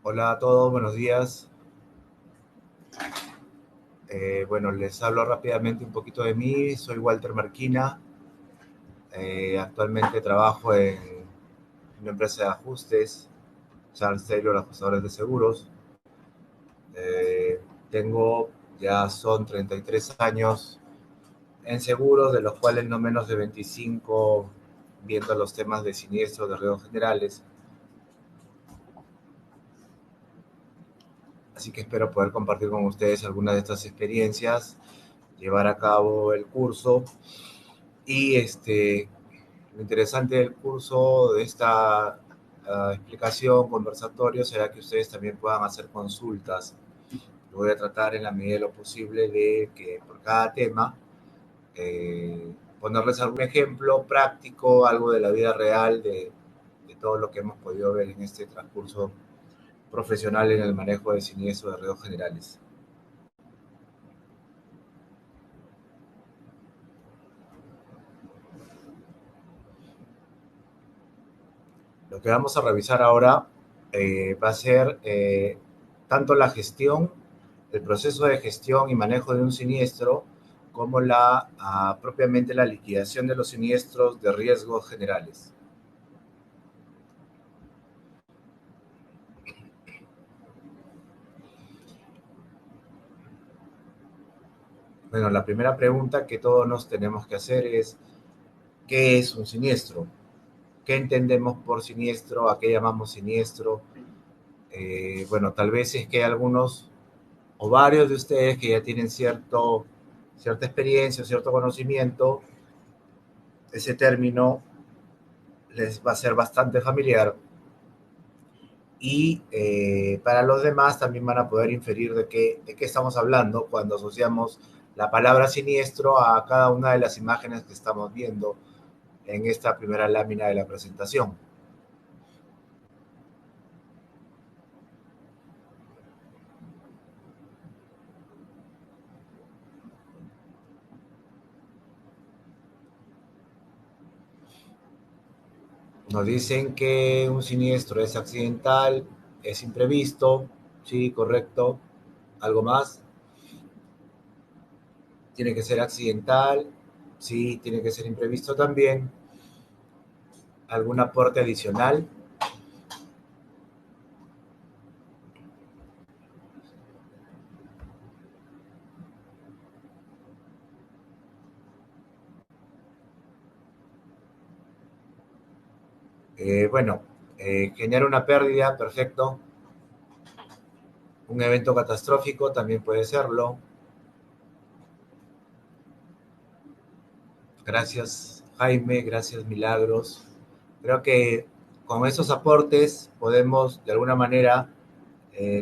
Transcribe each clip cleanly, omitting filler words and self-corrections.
Hola a todos, buenos días. Bueno, les hablo rápidamente un poquito de mí. Soy Walter Marquina. Actualmente trabajo en una empresa de ajustes, Charles Taylor Ajustadores de Seguros. Eh, Tengo, ya son 33 años en seguros, de los cuales no menos de 25 viendo los temas de siniestros, de riesgos generales. Así que espero poder compartir con ustedes algunas de estas experiencias, llevar a cabo el curso y lo interesante del curso, de esta explicación, conversatorio, será que ustedes también puedan hacer consultas. Voy a tratar en la medida de lo posible de que por cada tema ponerles algún ejemplo práctico, algo de la vida real de todo lo que hemos podido ver en este transcurso profesional en el manejo de siniestros de riesgos generales. Lo que vamos a revisar ahora va a ser tanto la gestión, el proceso de gestión y manejo de un siniestro, como propiamente la liquidación de los siniestros de riesgos generales. Bueno, la primera pregunta que todos nos tenemos que hacer es, ¿qué es un siniestro? ¿Qué entendemos por siniestro? ¿A qué llamamos siniestro? Bueno, tal vez es que hay algunos o varios de ustedes que ya tienen cierta experiencia, cierto conocimiento, ese término les va a ser bastante familiar y para los demás también van a poder inferir de qué estamos hablando cuando asociamos la palabra siniestro a cada una de las imágenes que estamos viendo en esta primera lámina de la presentación. Nos dicen que un siniestro es accidental, es imprevisto, sí, correcto. ¿Algo más? Tiene que ser accidental, sí, tiene que ser imprevisto también. ¿Algún aporte adicional? Bueno, genera una pérdida, perfecto. Un evento catastrófico también puede serlo. Gracias, Jaime, gracias, Milagros. Creo que con esos aportes podemos de alguna manera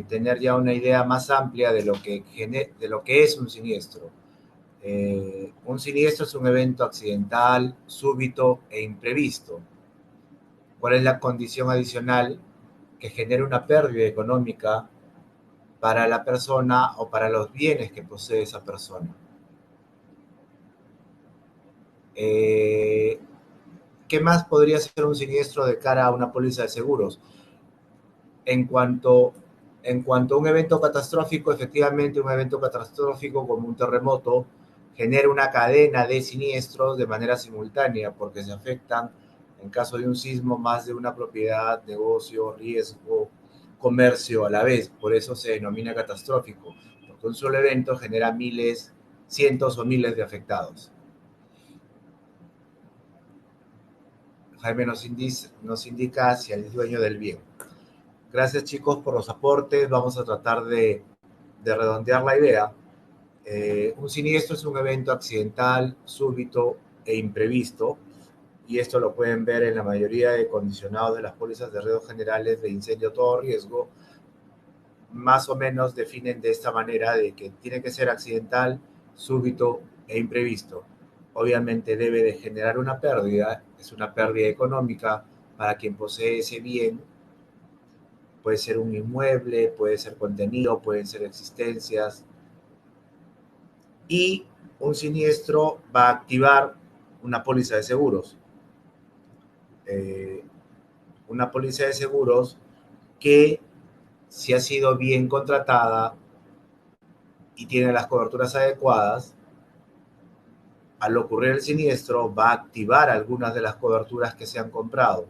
tener ya una idea más amplia de lo que es un siniestro. Un siniestro es un evento accidental, súbito e imprevisto. ¿Cuál es la condición adicional? Que genere una pérdida económica para la persona o para los bienes que posee esa persona. Eh, ¿Qué más podría ser un siniestro de cara a una póliza de seguros? En cuanto, en cuanto a un evento catastrófico, efectivamente un evento catastrófico como un terremoto genera una cadena de siniestros de manera simultánea porque se afectan, en caso de un sismo, más de una propiedad, negocio, riesgo, comercio a la vez. Por eso se denomina catastrófico, porque un solo evento genera miles, cientos o miles de afectados. Jaime nos indica hacia el dueño del bien. Gracias chicos por los aportes. Vamos a tratar de redondear la idea. Un siniestro es un evento accidental, súbito e imprevisto, y esto lo pueden ver en la mayoría de condicionados de las pólizas de riesgos generales de incendio todo riesgo. Más o menos definen de esta manera de que tiene que ser accidental, súbito e imprevisto. Obviamente debe de generar una pérdida, es una pérdida económica para quien posee ese bien. Puede ser un inmueble, puede ser contenido, pueden ser existencias, y un siniestro va a activar una póliza de seguros. Eh, una póliza de seguros que si ha sido bien contratada y tiene las coberturas adecuadas, al ocurrir el siniestro va a activar algunas de las coberturas que se han comprado.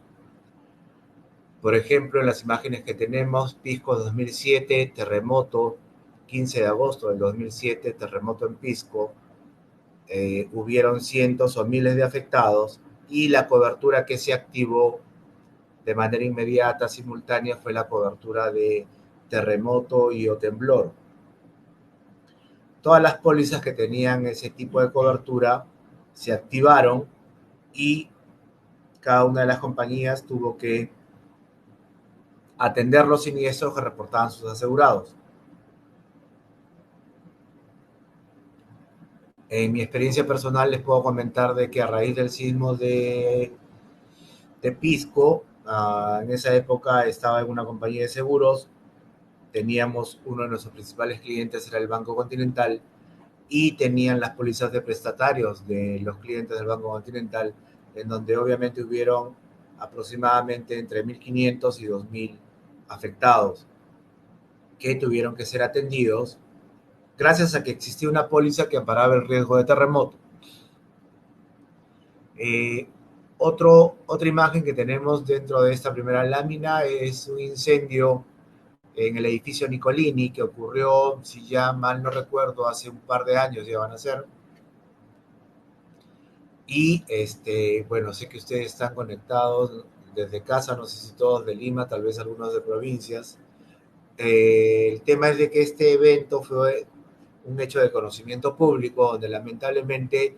Por ejemplo, en las imágenes que tenemos, Pisco 2007, terremoto, 15 de agosto del 2007, terremoto en Pisco, hubieron cientos o miles de afectados y la cobertura que se activó de manera inmediata, simultánea, fue la cobertura de terremoto y o temblor. Todas las pólizas que tenían ese tipo de cobertura se activaron y cada una de las compañías tuvo que atender los siniestros que reportaban sus asegurados. En mi experiencia personal les puedo comentar de que a raíz del sismo de Pisco, en esa época estaba en una compañía de seguros, teníamos uno de nuestros principales clientes era el Banco Continental y tenían las pólizas de prestatarios de los clientes del Banco Continental, en donde obviamente hubieron aproximadamente entre 1.500 y 2.000 afectados que tuvieron que ser atendidos gracias a que existía una póliza que amparaba el riesgo de terremoto. Eh, otra imagen que tenemos dentro de esta primera lámina es un incendio en el edificio Nicolini que ocurrió, si ya mal no recuerdo, hace un par de años ya van a ser. Y bueno, sé que ustedes están conectados desde casa, no sé si todos de Lima, tal vez algunos de provincias. El tema es de que este evento fue un hecho de conocimiento público donde lamentablemente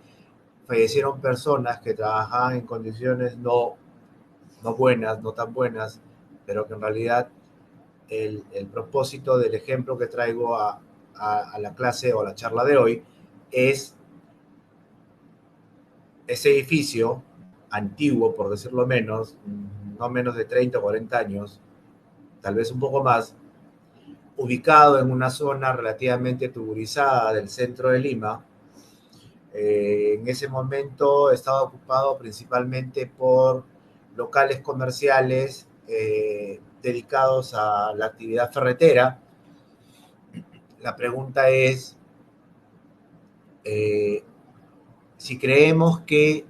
fallecieron personas que trabajaban en condiciones no buenas, no tan buenas, pero que en realidad el propósito del ejemplo que traigo a la clase o a la charla de hoy es ese edificio antiguo, por decirlo menos, no menos de 30 o 40 años, tal vez un poco más, ubicado en una zona relativamente tuburizada del centro de Lima. En ese momento estaba ocupado principalmente por locales comerciales dedicados a la actividad ferretera. La pregunta es eh, si creemos que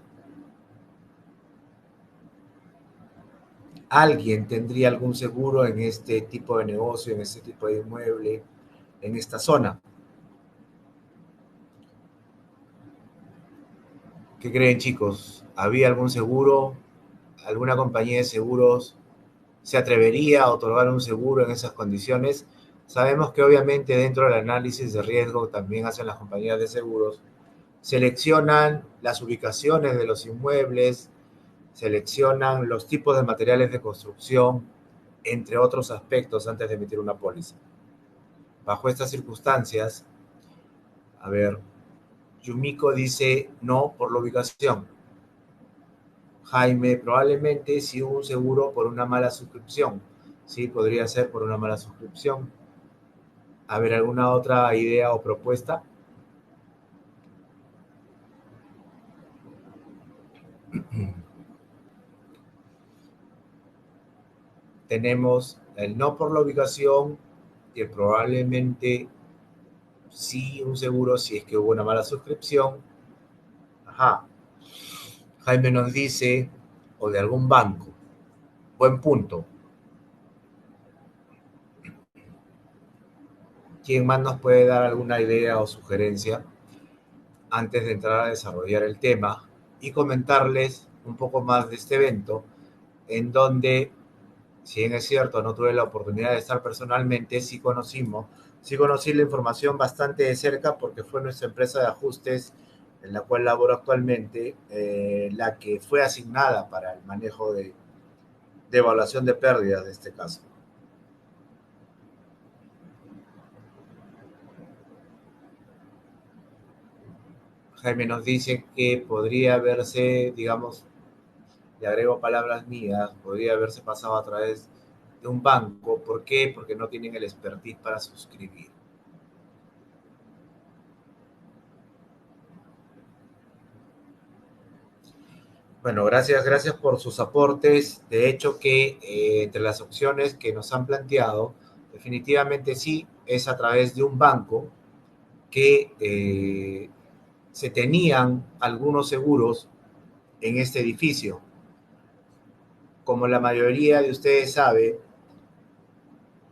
alguien tendría algún seguro en este tipo de negocio, en este tipo de inmueble, en esta zona. ¿Qué creen, chicos? ¿Había algún seguro? ¿Alguna compañía de seguros se atrevería a otorgar un seguro en esas condiciones? Sabemos que obviamente dentro del análisis de riesgo también hacen las compañías de seguros, seleccionan las ubicaciones de los inmuebles, seleccionan los tipos de materiales de construcción, entre otros aspectos antes de emitir una póliza. Bajo estas circunstancias, a ver, Yumiko dice no por la ubicación. Jaime, probablemente si hubo un seguro por una mala suscripción. Sí, podría ser por una mala suscripción. A ver, ¿alguna otra idea o propuesta? Tenemos el no por la ubicación, que probablemente sí un seguro si es que hubo una mala suscripción. Ajá. Jaime nos dice, o de algún banco. Buen punto. ¿Quién más nos puede dar alguna idea o sugerencia antes de entrar a desarrollar el tema y comentarles un poco más de este evento, en donde, si bien es cierto, no tuve la oportunidad de estar personalmente, sí conocí la información bastante de cerca porque fue nuestra empresa de ajustes en la cual laboro actualmente, la que fue asignada para el manejo de evaluación de pérdidas de este caso. Jaime nos dice que podría verse, digamos, le agrego palabras mías, podría haberse pasado a través de un banco. ¿Por qué? Porque no tienen el expertise para suscribir. Bueno, gracias por sus aportes. De hecho, que entre las opciones que nos han planteado Definitivamente sí, es a través de un banco que se tenían algunos seguros en este edificio. Como la mayoría de ustedes sabe,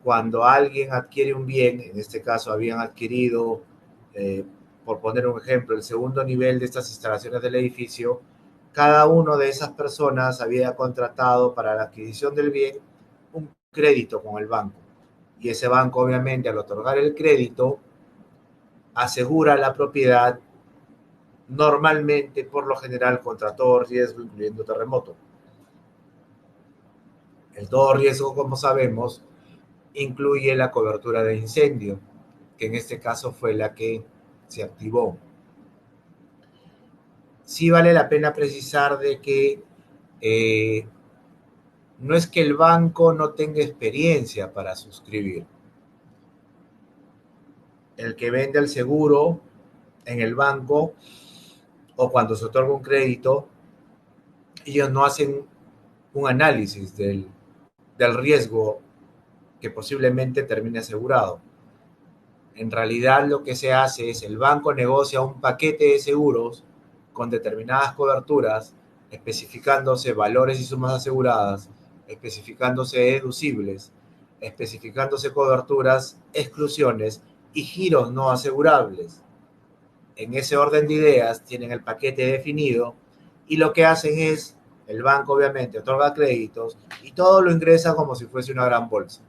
cuando alguien adquiere un bien, en este caso habían adquirido, eh, por poner un ejemplo, el segundo nivel de estas instalaciones del edificio, cada una de esas personas había contratado para la adquisición del bien un crédito con el banco. Y ese banco, obviamente, al otorgar el crédito, asegura la propiedad normalmente, por lo general, contra todo riesgo, incluyendo terremoto. El todo riesgo, como sabemos, incluye la cobertura de incendio, que en este caso fue la que se activó. Sí vale la pena precisar de que no es que el banco no tenga experiencia para suscribir. El que vende el seguro en el banco o cuando se otorga un crédito, ellos no hacen un análisis del riesgo que posiblemente termine asegurado. En realidad lo que se hace es el banco negocia un paquete de seguros con determinadas coberturas, especificándose valores y sumas aseguradas, especificándose deducibles, especificándose coberturas, exclusiones y giros no asegurables. En ese orden de ideas tienen el paquete definido y lo que hacen es, el banco obviamente otorga créditos y todo lo ingresa como si fuese una gran bolsa.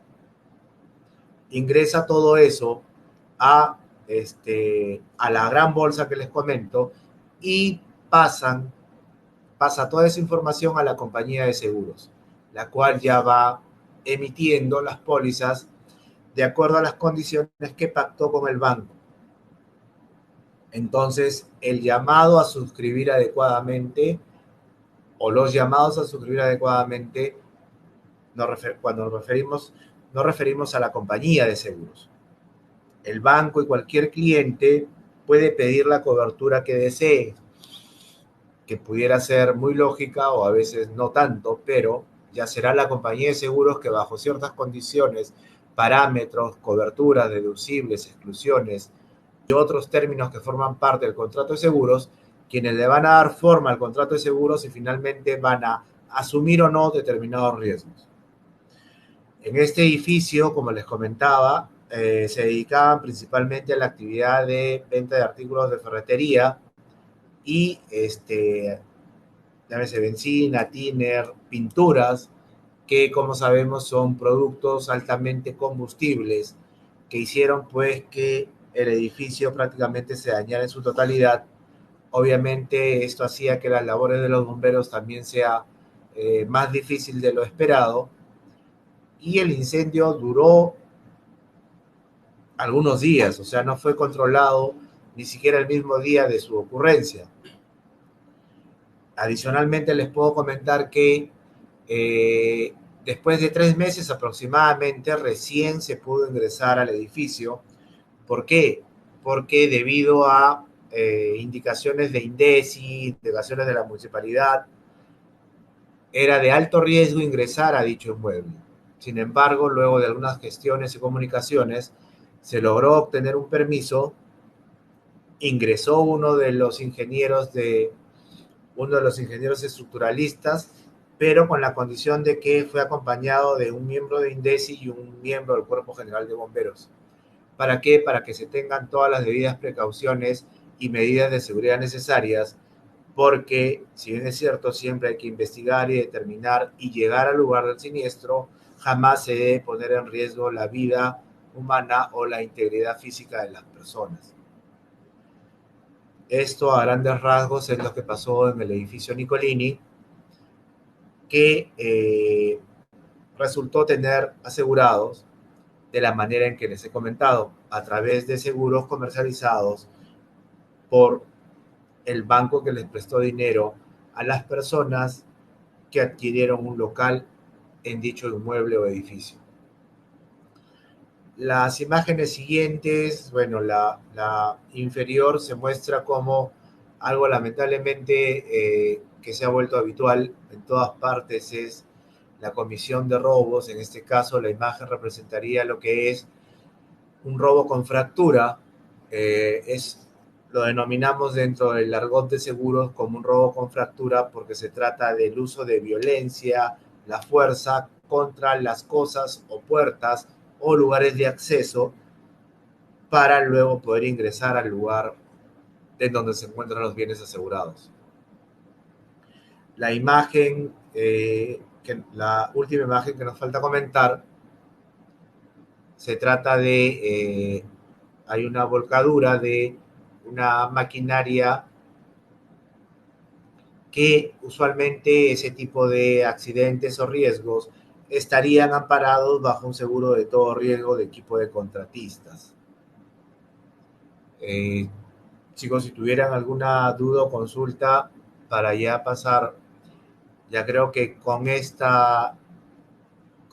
Ingresa todo eso a, a la gran bolsa que les comento y pasa toda esa información a la compañía de seguros, la cual ya va emitiendo las pólizas de acuerdo a las condiciones que pactó con el banco. Entonces, el llamado a suscribir adecuadamente o los llamados a suscribir adecuadamente, cuando nos referimos a la compañía de seguros. El banco y cualquier cliente puede pedir la cobertura que desee, que pudiera ser muy lógica o a veces no tanto, pero ya será la compañía de seguros que bajo ciertas condiciones, parámetros, coberturas, deducibles, exclusiones y otros términos que forman parte del contrato de seguros, quienes le van a dar forma al contrato de seguros y finalmente van a asumir o no determinados riesgos. En este edificio, como les comentaba, se dedicaban principalmente a la actividad de venta de artículos de ferretería y llámese benzina, tiner, pinturas, que como sabemos son productos altamente combustibles que hicieron pues que el edificio prácticamente se dañara en su totalidad. Obviamente esto hacía que las labores de los bomberos también sea más difícil de lo esperado y el incendio duró algunos días, o sea, no fue controlado ni siquiera el mismo día de su ocurrencia. Adicionalmente les puedo comentar que después de 3 meses aproximadamente recién se pudo ingresar al edificio. ¿Por qué? Porque debido a indicaciones de INDECI, indicaciones de la municipalidad, era de alto riesgo ingresar a dicho inmueble. Sin embargo, luego de algunas gestiones y comunicaciones, se logró obtener un permiso, ingresó uno de los ingenieros estructuralistas, pero con la condición de que fue acompañado de un miembro de INDECI y un miembro del Cuerpo General de Bomberos. ¿Para qué? Para que se tengan todas las debidas precauciones y medidas de seguridad necesarias, porque si bien es cierto, siempre hay que investigar y determinar y llegar al lugar del siniestro, jamás se debe poner en riesgo la vida humana o la integridad física de las personas. Esto a grandes rasgos es lo que pasó en el edificio Nicolini, que resultó tener asegurados de la manera en que les he comentado, a través de seguros comercializados por el banco que les prestó dinero a las personas que adquirieron un local en dicho inmueble o edificio. Las imágenes siguientes, bueno, la inferior se muestra como algo lamentablemente que se ha vuelto habitual en todas partes, es la comisión de robos. En este caso, la imagen representaría lo que es un robo con fractura. Lo denominamos dentro del argot de seguros como un robo con fractura porque se trata del uso de violencia, la fuerza contra las cosas o puertas o lugares de acceso para luego poder ingresar al lugar en donde se encuentran los bienes asegurados. La imagen, la última imagen que nos falta comentar, se trata de, hay una volcadura de una maquinaria que usualmente ese tipo de accidentes o riesgos estarían amparados bajo un seguro de todo riesgo de equipo de contratistas. Chicos, si tuvieran alguna duda o consulta para ya pasar, ya creo que con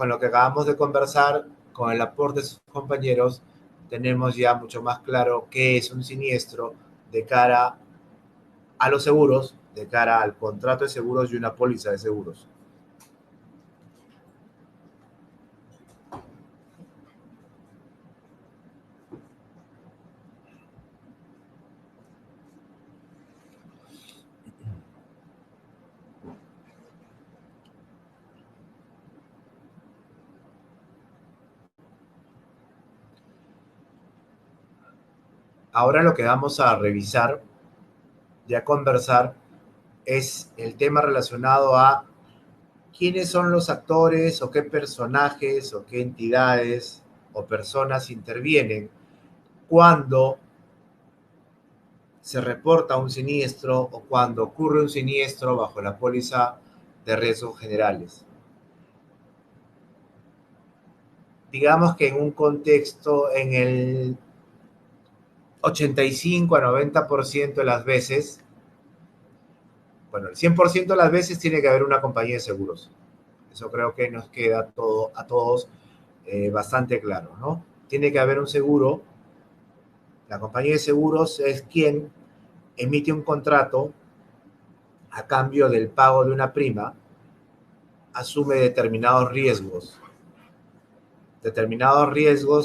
lo que acabamos de conversar, con el aporte de sus compañeros, tenemos ya mucho más claro qué es un siniestro de cara a los seguros, de cara al contrato de seguros y una póliza de seguros. Ahora lo que vamos a revisar y a conversar es el tema relacionado a quiénes son los actores o qué personajes o qué entidades o personas intervienen cuando se reporta un siniestro o cuando ocurre un siniestro bajo la póliza de riesgos generales. Digamos que en un contexto, en el 85 a 90% de las veces, bueno, el 100% de las veces tiene que haber una compañía de seguros. Eso creo que nos queda a todos bastante claro, ¿no? Tiene que haber un seguro. La compañía de seguros es quien emite un contrato a cambio del pago de una prima, asume determinados riesgos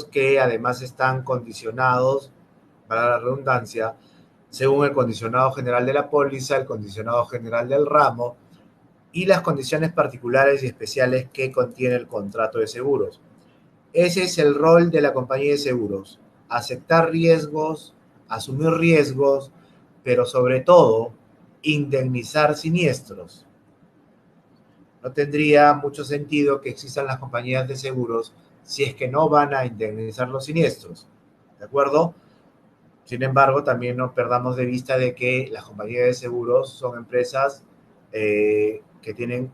que además están condicionados, para la redundancia, según el condicionado general de la póliza, el condicionado general del ramo y las condiciones particulares y especiales que contiene el contrato de seguros. Ese es el rol de la compañía de seguros: aceptar riesgos, asumir riesgos, pero sobre todo indemnizar siniestros. No tendría mucho sentido que existan las compañías de seguros si es que no van a indemnizar los siniestros, ¿de acuerdo? Sin embargo, también no perdamos de vista de que las compañías de seguros son empresas que tienen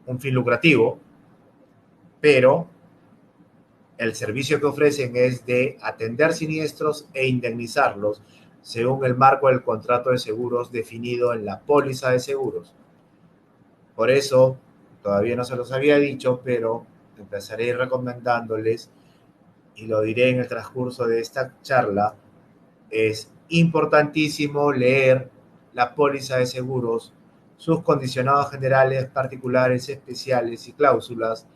un fin lucrativo, pero el servicio que ofrecen es de atender siniestros e indemnizarlos según el marco del contrato de seguros definido en la póliza de seguros. Por eso, todavía no se los había dicho, pero empezaré recomendándoles, y lo diré en el transcurso de esta charla, es importantísimo leer la póliza de seguros, sus condicionados generales, particulares, especiales y cláusulas,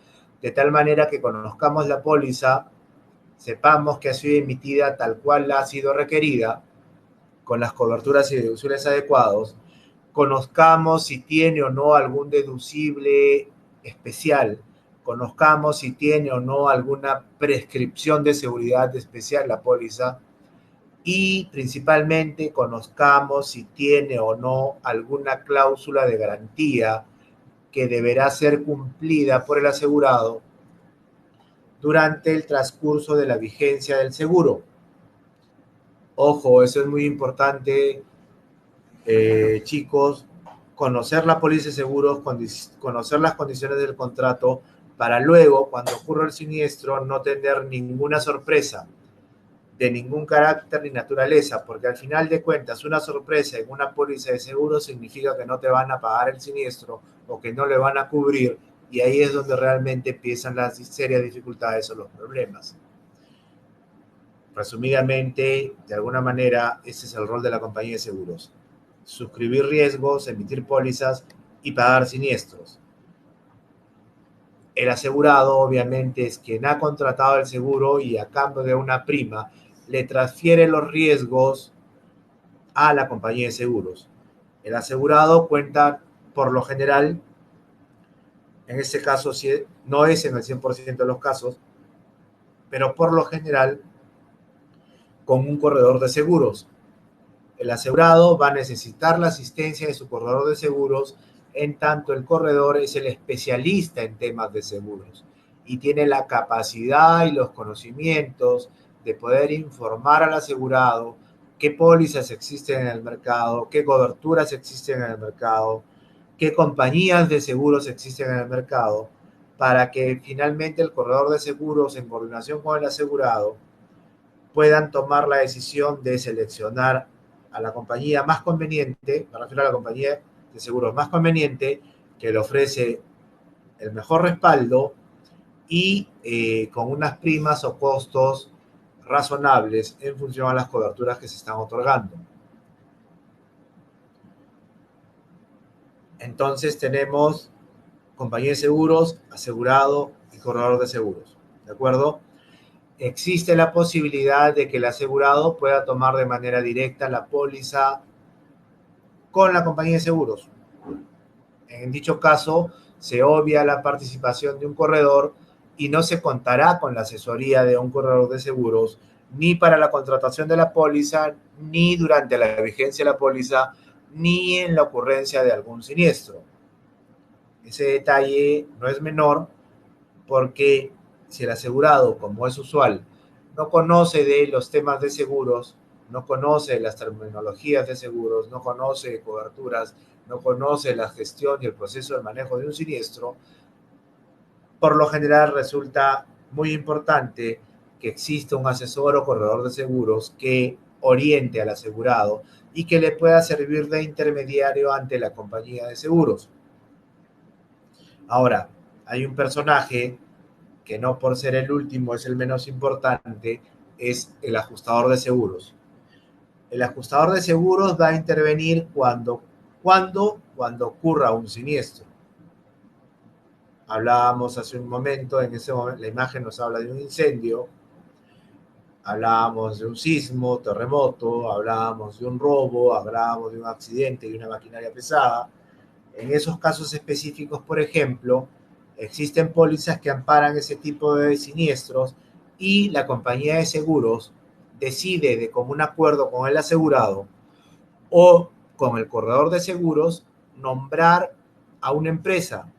de tal manera que conozcamos la póliza, sepamos que ha sido emitida tal cual ha sido requerida, con las coberturas y deducibles adecuados, conozcamos si tiene o no algún deducible especial, conozcamos si tiene o no alguna prescripción de seguridad especial la póliza, y principalmente conozcamos si tiene o no alguna cláusula de garantía que deberá ser cumplida por el asegurado durante el transcurso de la vigencia del seguro. Ojo, eso es muy importante, chicos, conocer la póliza de seguros, conocer las condiciones del contrato, para luego, cuando ocurra el siniestro, no tener ninguna sorpresa de ningún carácter ni naturaleza, porque al final de cuentas una sorpresa en una póliza de seguro significa que no te van a pagar el siniestro o que no le van a cubrir, y ahí es donde realmente empiezan las serias dificultades o los problemas. Resumidamente, de alguna manera, ese es el rol de la compañía de seguros: suscribir riesgos, emitir pólizas y pagar siniestros. El asegurado, obviamente, es quien ha contratado el seguro y a cambio de una prima le transfiere los riesgos a la compañía de seguros. El asegurado cuenta, por lo general, en este caso no es en el 100% de los casos, pero por lo general con un corredor de seguros. El asegurado va a necesitar la asistencia de su corredor de seguros, en tanto el corredor es el especialista en temas de seguros y tiene la capacidad y los conocimientos de poder informar al asegurado qué pólizas existen en el mercado, qué coberturas existen en el mercado, qué compañías de seguros existen en el mercado, para que finalmente el corredor de seguros, en coordinación con el asegurado, puedan tomar la decisión de seleccionar a la compañía más conveniente, me refiero a la compañía de seguros más conveniente, que le ofrece el mejor respaldo y con unas primas o costos razonables en función a las coberturas que se están otorgando. Entonces tenemos compañía de seguros, asegurado y corredor de seguros. ¿De acuerdo? Existe la posibilidad de que el asegurado pueda tomar de manera directa la póliza con la compañía de seguros. En dicho caso, se obvia la participación de un corredor y no se contará con la asesoría de un corredor de seguros ni para la contratación de la póliza, ni durante la vigencia de la póliza, ni en la ocurrencia de algún siniestro. Ese detalle no es menor porque si el asegurado, como es usual, no conoce de los temas de seguros, no conoce las terminologías de seguros, no conoce coberturas, no conoce la gestión y el proceso de manejo de un siniestro, por lo general resulta muy importante que exista un asesor o corredor de seguros que oriente al asegurado y que le pueda servir de intermediario ante la compañía de seguros. Ahora, hay un personaje que no por ser el último es el menos importante, es el ajustador de seguros. El ajustador de seguros va a intervenir cuando ocurra un siniestro. Hablábamos hace un momento, en ese momento, la imagen nos habla de un incendio, hablábamos de un sismo, terremoto, hablábamos de un robo, hablábamos de un accidente y una maquinaria pesada. En esos casos específicos, por ejemplo, existen pólizas que amparan ese tipo de siniestros y la compañía de seguros decide de común acuerdo con el asegurado o con el corredor de seguros nombrar a una empresa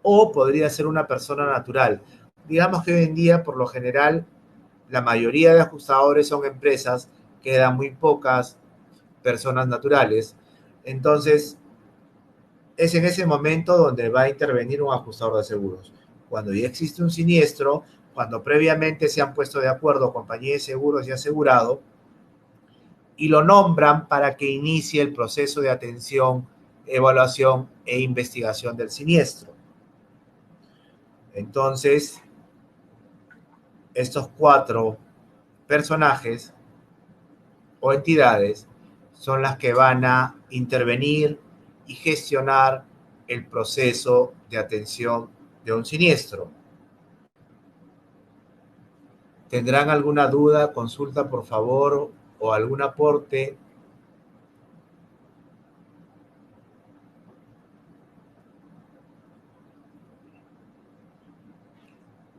o podría ser una persona natural. Digamos que hoy en día, por lo general, la mayoría de ajustadores son empresas, quedan muy pocas personas naturales. Entonces, es en ese momento donde va a intervenir un ajustador de seguros. Cuando ya existe un siniestro, cuando previamente se han puesto de acuerdo compañía de seguros y asegurado, y lo nombran para que inicie el proceso de atención, evaluación e investigación del siniestro. Entonces, estos cuatro personajes o entidades son las que van a intervenir y gestionar el proceso de atención de un siniestro. ¿Tendrán alguna duda, consulta, por favor, o algún aporte?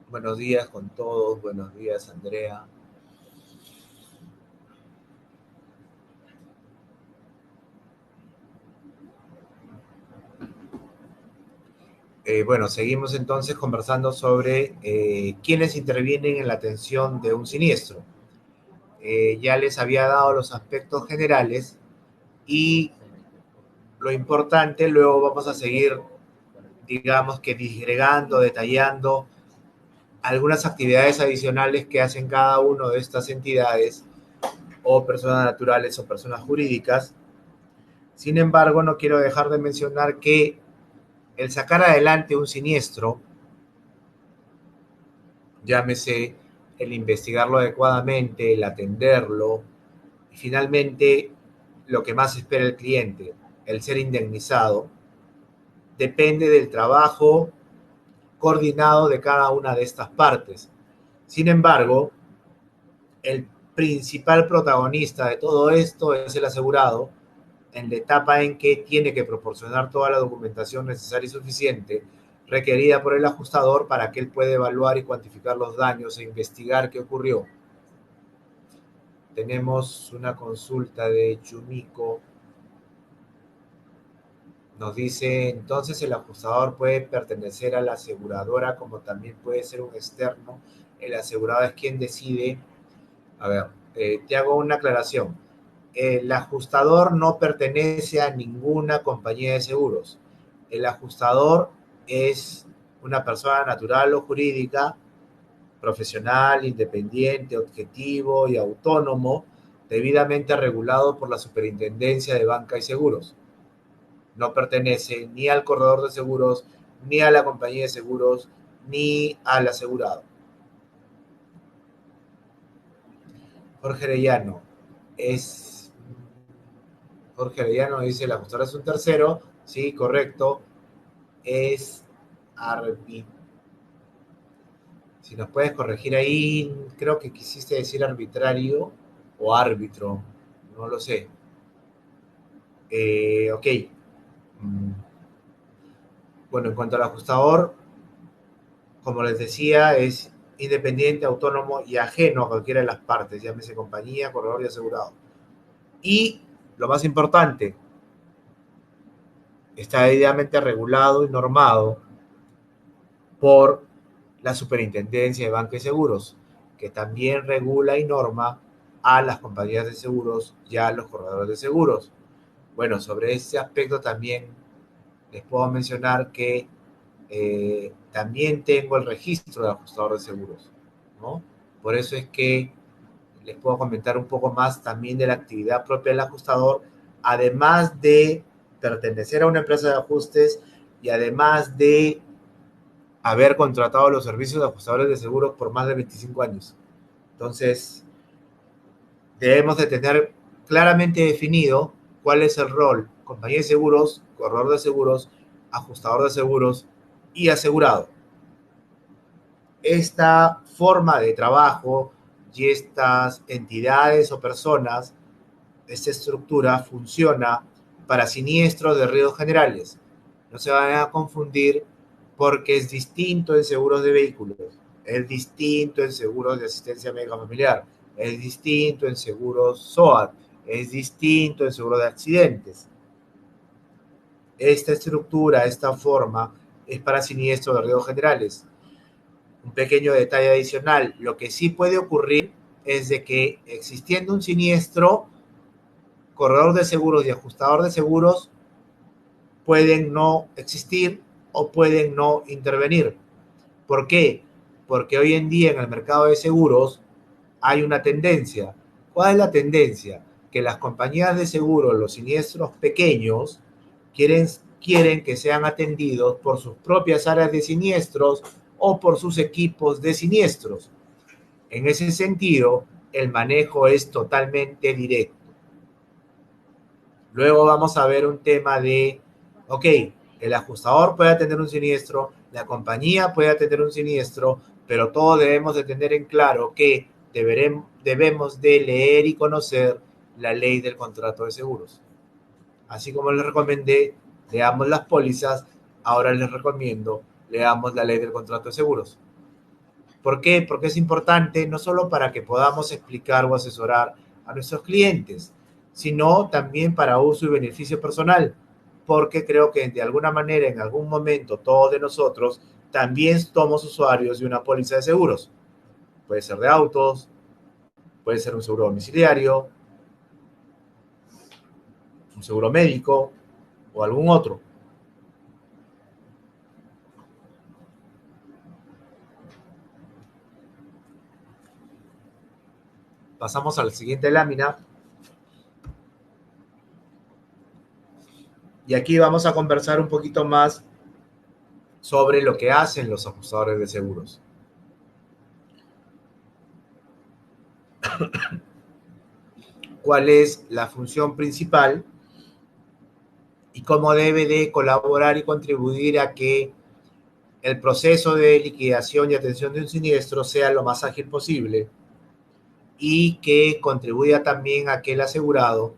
Buenos días con todos, buenos días, Andrea. Bueno, seguimos entonces conversando sobre quiénes intervienen en la atención de un siniestro. Ya les había dado los aspectos generales y lo importante, luego vamos a seguir, digamos que disgregando, detallando algunas actividades adicionales que hacen cada una de estas entidades o personas naturales o personas jurídicas. Sin embargo, no quiero dejar de mencionar que el sacar adelante un siniestro, llámese el investigarlo adecuadamente, el atenderlo, y finalmente lo que más espera el cliente, el ser indemnizado, depende del trabajo coordinado de cada una de estas partes. Sin embargo, el principal protagonista de todo esto es el asegurado, en la etapa en que tiene que proporcionar toda la documentación necesaria y suficiente requerida por el ajustador para que él pueda evaluar y cuantificar los daños e investigar qué ocurrió. Tenemos una consulta de Chumiko. Nos dice, entonces el ajustador puede pertenecer a la aseguradora como también puede ser un externo. El asegurado es quien decide. A ver, te hago una aclaración. El ajustador no pertenece a ninguna compañía de seguros. El ajustador es una persona natural o jurídica, profesional, independiente, objetivo y autónomo, debidamente regulado por la Superintendencia de Banca y Seguros. No pertenece ni al corredor de seguros, ni a la compañía de seguros, ni al asegurado. Jorge Arellano dice, el ajustador es un tercero. Sí, correcto. Es árbitro. Si nos puedes corregir ahí, creo que quisiste decir arbitrario o árbitro, no lo sé. Ok. Bueno, en cuanto al ajustador, como les decía, es independiente, autónomo y ajeno a cualquiera de las partes, llámese compañía, corredor y asegurado. Y lo más importante, está debidamente regulado y normado por la Superintendencia de Banca y Seguros, que también regula y norma a las compañías de seguros y a los corredores de seguros. Bueno, sobre este aspecto también les puedo mencionar que también tengo el registro de ajustador de seguros, ¿no? Por eso es que les puedo comentar un poco más también de la actividad propia del ajustador, además de pertenecer a una empresa de ajustes y además de haber contratado los servicios de ajustadores de seguros por más de 25 años. Entonces, debemos de tener claramente definido cuál es el rol: compañía de seguros, corredor de seguros, ajustador de seguros y asegurado. Esta forma de trabajo y estas entidades o personas, esta estructura funciona para siniestros de riesgos generales. No se van a confundir porque es distinto en seguros de vehículos, es distinto en seguros de asistencia médica familiar, es distinto en seguros SOAT, es distinto en seguros de accidentes. Esta estructura, esta forma, es para siniestros de riesgos generales. Un pequeño detalle adicional, lo que sí puede ocurrir es de que existiendo un siniestro, corredor de seguros y ajustador de seguros pueden no existir o pueden no intervenir. ¿Por qué? Porque hoy en día en el mercado de seguros hay una tendencia. ¿Cuál es la tendencia? Que las compañías de seguros, los siniestros pequeños, quieren que sean atendidos por sus propias áreas de siniestros o por sus equipos de siniestros. En ese sentido, el manejo es totalmente directo. Luego vamos a ver un tema de, ok, el ajustador puede atender un siniestro, la compañía puede atender un siniestro, pero todos debemos de tener en claro que debemos de leer y conocer la ley del contrato de seguros. Así como les recomendé, leamos las pólizas, ahora les recomiendo, leamos la ley del contrato de seguros. ¿Por qué? Porque es importante no solo para que podamos explicar o asesorar a nuestros clientes, sino también para uso y beneficio personal, porque creo que de alguna manera, en algún momento, todos de nosotros también somos usuarios de una póliza de seguros. Puede ser de autos, puede ser un seguro domiciliario, un seguro médico o algún otro. Pasamos a la siguiente lámina. Y aquí vamos a conversar un poquito más sobre lo que hacen los ajustadores de seguros. ¿Cuál es la función principal y cómo debe de colaborar y contribuir a que el proceso de liquidación y atención de un siniestro sea lo más ágil posible y que contribuya también a que el asegurado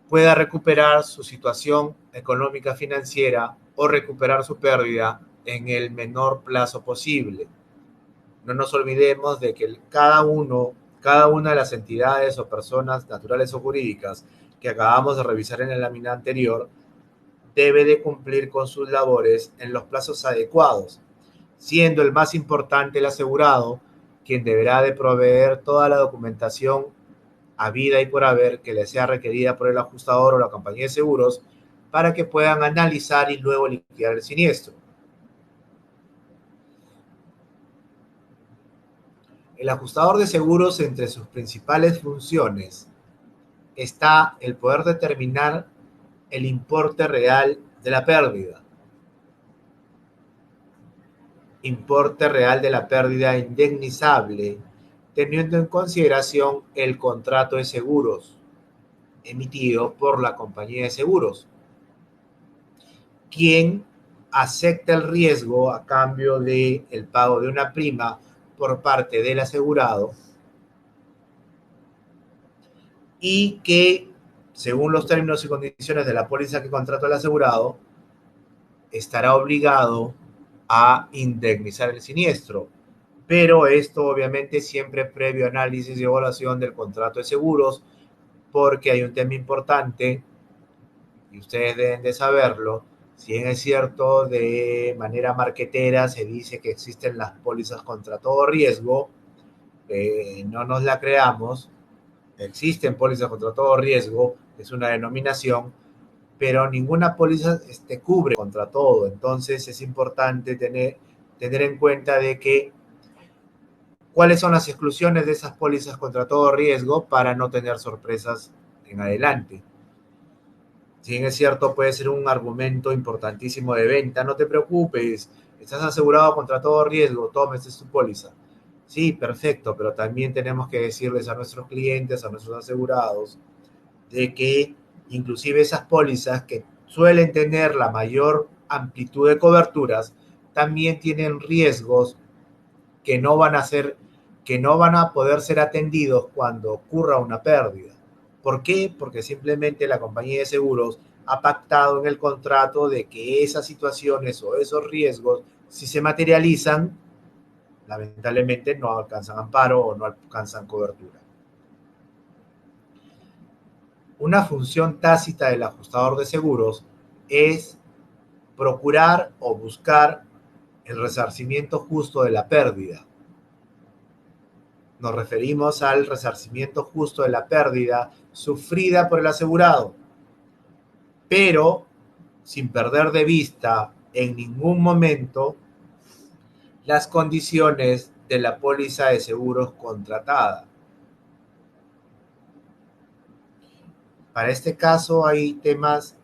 pueda recuperar su situación económica financiera o recuperar su pérdida en el menor plazo posible. No nos olvidemos de que cada una de las entidades o personas naturales o jurídicas que acabamos de revisar en la lámina anterior debe de cumplir con sus labores en los plazos adecuados, siendo el más importante el asegurado, quien deberá de proveer toda la documentación habida y por haber que le sea requerida por el ajustador o la compañía de seguros para que puedan analizar y luego liquidar el siniestro. El ajustador de seguros, entre sus principales funciones está el poder determinar el importe real de la pérdida, importe real de la pérdida indemnizable, teniendo en consideración el contrato de seguros emitido por la compañía de seguros, quien acepta el riesgo a cambio de el pago de una prima por parte del asegurado y que, según los términos y condiciones de la póliza que contrató el asegurado, estará obligado a indemnizar el siniestro. Pero esto obviamente siempre previo análisis y evaluación del contrato de seguros, porque hay un tema importante y ustedes deben de saberlo. Si bien es cierto, de manera marquetera se dice que existen las pólizas contra todo riesgo, no nos la creamos, existen pólizas contra todo riesgo, es una denominación, pero ninguna póliza cubre contra todo. Entonces es importante tener en cuenta de que cuáles son las exclusiones de esas pólizas contra todo riesgo para no tener sorpresas en adelante. Si bien es cierto, puede ser un argumento importantísimo de venta, no te preocupes, estás asegurado contra todo riesgo, toma, esta es tu póliza. Sí, perfecto, pero también tenemos que decirles a nuestros clientes, a nuestros asegurados, de que inclusive esas pólizas que suelen tener la mayor amplitud de coberturas, también tienen riesgos que no van a ser, que no van a poder ser atendidos cuando ocurra una pérdida. ¿Por qué? Porque simplemente la compañía de seguros ha pactado en el contrato de que esas situaciones o esos riesgos, si se materializan, lamentablemente no alcanzan amparo o no alcanzan cobertura. Una función tácita del ajustador de seguros es procurar o buscar el resarcimiento justo de la pérdida. Nos referimos al resarcimiento justo de la pérdida sufrida por el asegurado, pero sin perder de vista en ningún momento las condiciones de la póliza de seguros contratada. Para este caso hay temas,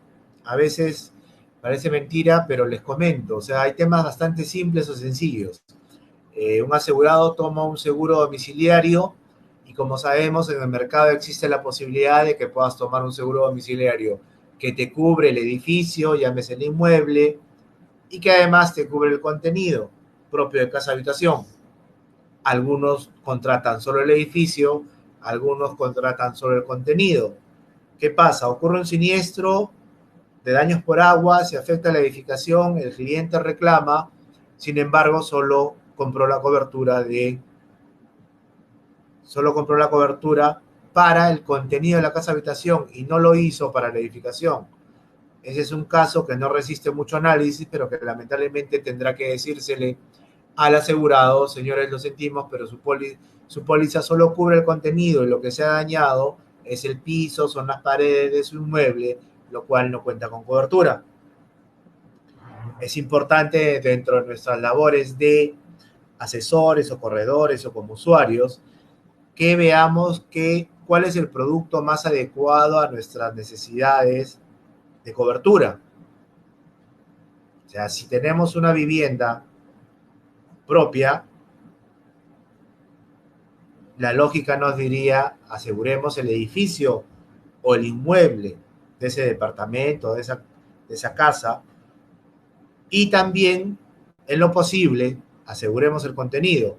a veces parece mentira, pero les comento, o sea, hay temas bastante simples o sencillos. Un asegurado toma un seguro domiciliario y como sabemos en el mercado existe la posibilidad de que puedas tomar un seguro domiciliario que te cubre el edificio, llámese el inmueble, y que además te cubre el contenido propio de casa habitación. Algunos contratan solo el edificio, algunos contratan solo el contenido. ¿Qué pasa? Ocurre un siniestro de daños por agua, se afecta la edificación, el cliente reclama, sin embargo, solo compró la cobertura para el contenido de la casa habitación y no lo hizo para la edificación. Ese es un caso que no resiste mucho análisis, pero que lamentablemente tendrá que decírsele al asegurado, señores, lo sentimos, pero su póliza solo cubre el contenido y lo que se ha dañado es el piso, son las paredes de su inmueble, lo cual no cuenta con cobertura. Es importante dentro de nuestras labores de asesores o corredores o como usuarios que veamos cuál es el producto más adecuado a nuestras necesidades de cobertura. O sea, si tenemos una vivienda propia, la lógica nos diría aseguremos el edificio o el inmueble de ese departamento, de esa casa, y también En lo posible, aseguremos el contenido,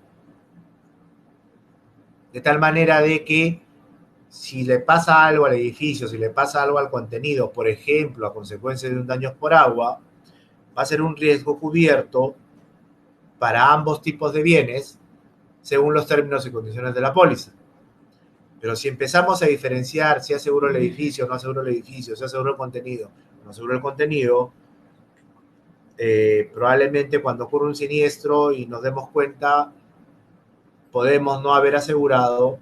de tal manera de que si le pasa algo al edificio, si le pasa algo al contenido, por ejemplo, a consecuencia de un daño por agua, va a ser un riesgo cubierto para ambos tipos de bienes según los términos y condiciones de la póliza. Pero si empezamos a diferenciar si aseguro el edificio, no aseguro el edificio, si aseguro el contenido, no aseguro el contenido, probablemente cuando ocurre un siniestro y nos demos cuenta, podemos no haber asegurado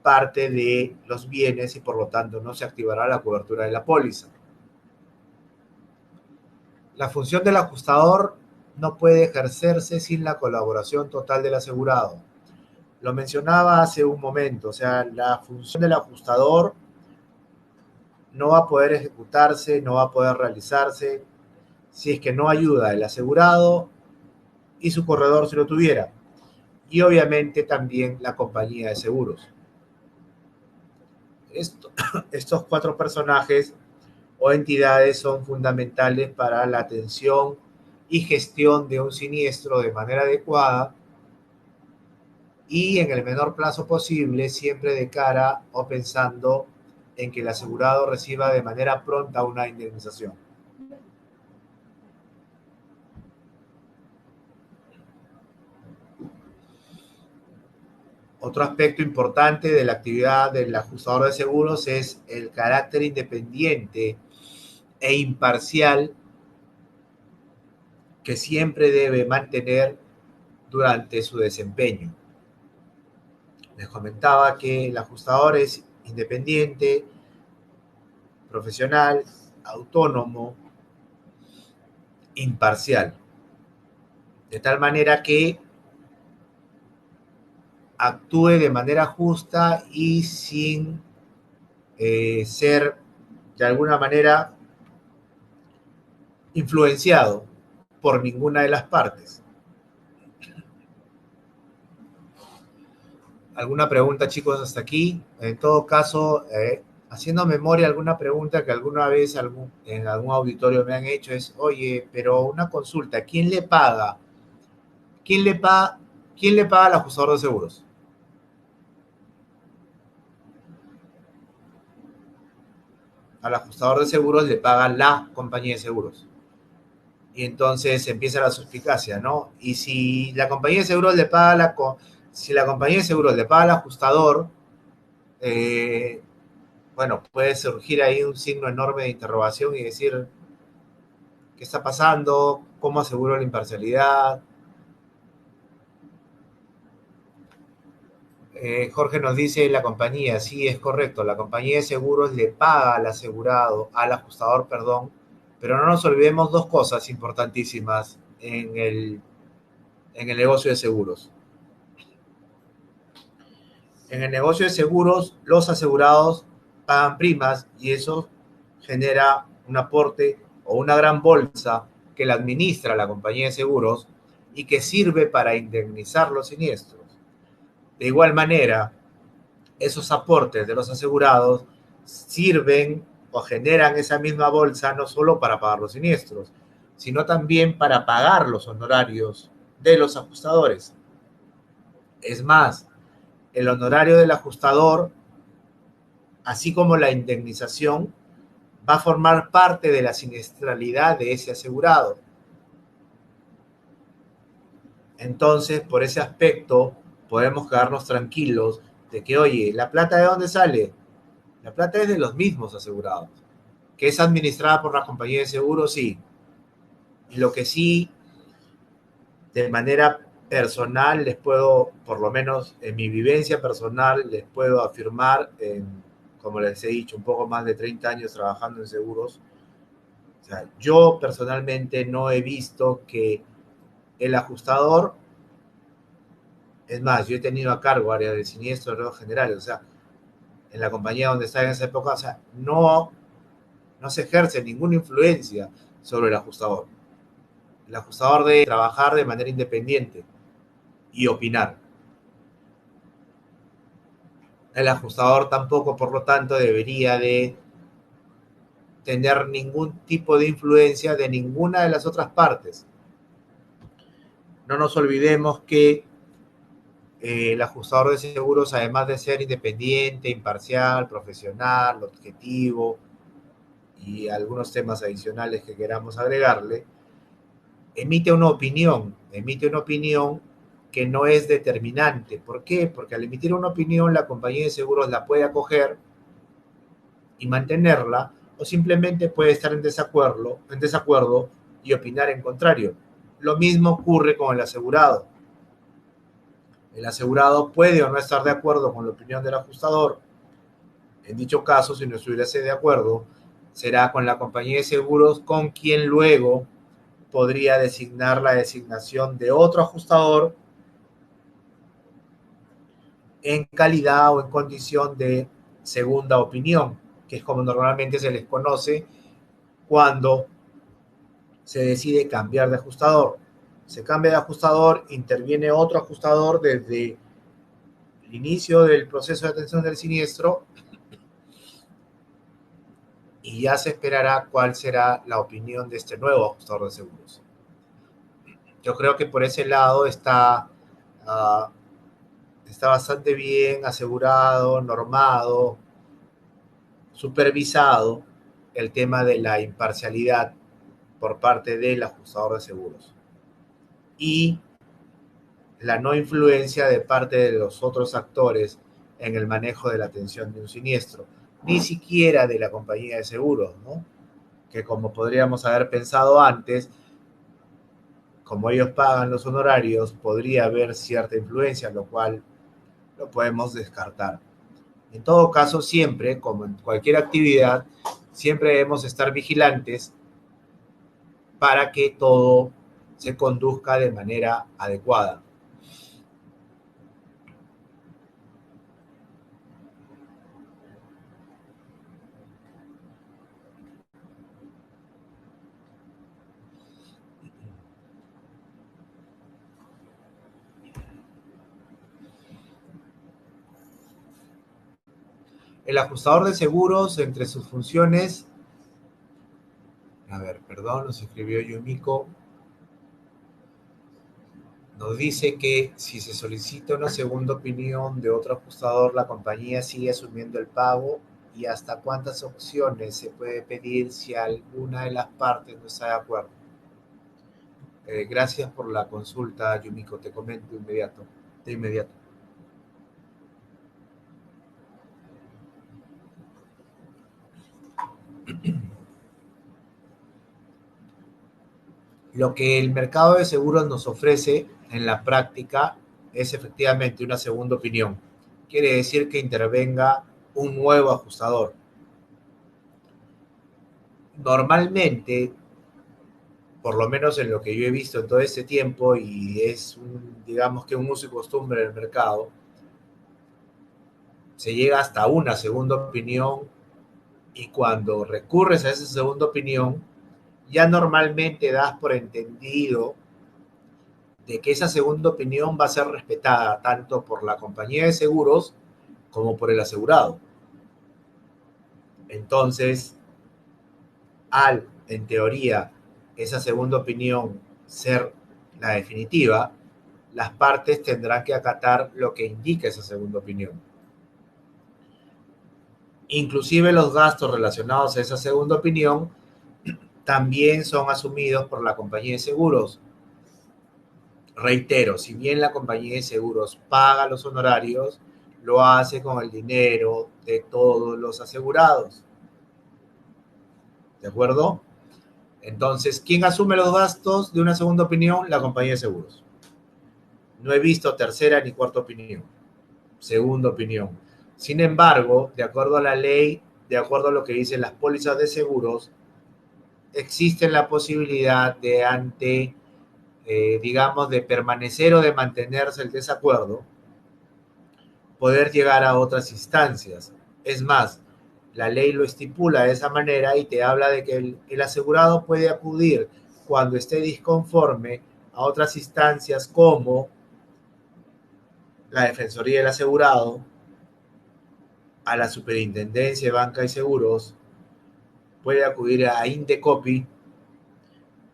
parte de los bienes y por lo tanto no se activará la cobertura de la póliza. La función del ajustador no puede ejercerse sin la colaboración total del asegurado. Lo mencionaba hace un momento, o sea, la función del ajustador no va a poder ejecutarse, no va a poder realizarse si es que no ayuda el asegurado y su corredor si lo tuviera. Y obviamente también la compañía de seguros. Estos cuatro personajes o entidades son fundamentales para la atención y gestión de un siniestro de manera adecuada y en el menor plazo posible, siempre de cara o pensando en que el asegurado reciba de manera pronta una indemnización. Otro aspecto importante de la actividad del ajustador de seguros es el carácter independiente e imparcial que siempre debe mantener durante su desempeño. Les comentaba que el ajustador es independiente, profesional, autónomo, imparcial. De tal manera que actúe de manera justa y sin ser de alguna manera influenciado por ninguna de las partes. ¿Alguna pregunta, chicos, hasta aquí? En todo caso, haciendo memoria, alguna pregunta que alguna vez en algún auditorio me han hecho es, oye, pero una consulta, ¿quién le paga? ¿Quién le paga, quién le paga al ajustador de seguros? Al ajustador de seguros le paga la compañía de seguros. Y entonces empieza la suspicacia, ¿no? Y si la compañía de seguros le paga si la compañía de seguros le paga al ajustador, eh, bueno, puede surgir ahí un signo enorme de interrogación y decir, ¿qué está pasando? ¿Cómo aseguro la imparcialidad? Jorge nos dice la compañía, sí, es correcto, la compañía de seguros le paga al asegurado, al ajustador, perdón, pero no nos olvidemos dos cosas importantísimas en el negocio de seguros. En el negocio de seguros, los asegurados pagan primas y eso genera un aporte o una gran bolsa que la administra la compañía de seguros y que sirve para indemnizar los siniestros. De igual manera, esos aportes de los asegurados sirven o generan esa misma bolsa no solo para pagar los siniestros, sino también para pagar los honorarios de los ajustadores. Es más, el honorario del ajustador, así como la indemnización, va a formar parte de la siniestralidad de ese asegurado. Entonces, por ese aspecto, podemos quedarnos tranquilos de que, oye, ¿la plata de dónde sale? La plata es de los mismos asegurados. ¿Que es administrada por la compañía de seguros? Sí. Y lo que sí, de manera personal, les puedo, por lo menos en mi vivencia personal, les puedo afirmar, como les he dicho, un poco más de 30 años trabajando en seguros. O sea, yo personalmente no he visto que el ajustador, es más, yo he tenido a cargo área de siniestros generales, o sea, en la compañía donde estaba en esa época, o sea, no se ejerce ninguna influencia sobre el ajustador. El ajustador debe trabajar de manera independiente y opinar. El ajustador tampoco, por lo tanto, debería de tener ningún tipo de influencia de ninguna de las otras partes. No nos olvidemos que el ajustador de seguros, además de ser independiente, imparcial, profesional, objetivo y algunos temas adicionales que queramos agregarle, emite una opinión que no es determinante. ¿Por qué? Porque al emitir una opinión, la compañía de seguros la puede acoger y mantenerla, o simplemente puede estar en desacuerdo y opinar en contrario. Lo mismo ocurre con el asegurado. El asegurado puede o no estar de acuerdo con la opinión del ajustador. En dicho caso, si no estuviese de acuerdo, será con la compañía de seguros con quien luego podría designar la designación de otro ajustador en calidad o en condición de segunda opinión, que es como normalmente se les conoce cuando se decide cambiar de ajustador. Se cambia de ajustador, interviene otro ajustador desde el inicio del proceso de atención del siniestro y ya se esperará cuál será la opinión de este nuevo ajustador de seguros. Yo creo que por ese lado está bastante bien asegurado, normado, supervisado el tema de la imparcialidad por parte del ajustador de seguros y la no influencia de parte de los otros actores en el manejo de la atención de un siniestro, ni siquiera de la compañía de seguros, ¿no? Que como podríamos haber pensado antes, como ellos pagan los honorarios, podría haber cierta influencia, lo cual lo podemos descartar. En todo caso, siempre, como en cualquier actividad, siempre debemos estar vigilantes para que todo se conduzca de manera adecuada. El ajustador de seguros, entre sus funciones, a ver, perdón, nos escribió Yumiko, nos dice que si se solicita una segunda opinión de otro ajustador, la compañía sigue asumiendo el pago y hasta cuántas opciones se puede pedir si alguna de las partes no está de acuerdo. Gracias por la consulta, Yumiko, te comento de inmediato. Lo que el mercado de seguros nos ofrece en la práctica es efectivamente una segunda opinión. Quiere decir que intervenga un nuevo ajustador. Normalmente, por lo menos en lo que yo he visto en todo este tiempo, y es digamos que un uso y costumbre del mercado, se llega hasta una segunda opinión y cuando recurres a esa segunda opinión, ya normalmente das por entendido de que esa segunda opinión va a ser respetada tanto por la compañía de seguros como por el asegurado. Entonces, en teoría, esa segunda opinión ser la definitiva, las partes tendrán que acatar lo que indica esa segunda opinión. Inclusive los gastos relacionados a esa segunda opinión también son asumidos por la compañía de seguros. Reitero, si bien la compañía de seguros paga los honorarios, lo hace con el dinero de todos los asegurados. ¿De acuerdo? Entonces, ¿quién asume los gastos de una segunda opinión? La compañía de seguros. No he visto tercera ni cuarta opinión. Segunda opinión. Sin embargo, de acuerdo a la ley, de acuerdo a lo que dicen las pólizas de seguros, existe la posibilidad digamos, de permanecer o de mantenerse el desacuerdo, poder llegar a otras instancias. Es más, la ley lo estipula de esa manera y te habla de que el asegurado puede acudir cuando esté disconforme a otras instancias como la Defensoría del Asegurado, a la Superintendencia de Banca y Seguros, puede acudir a Indecopi,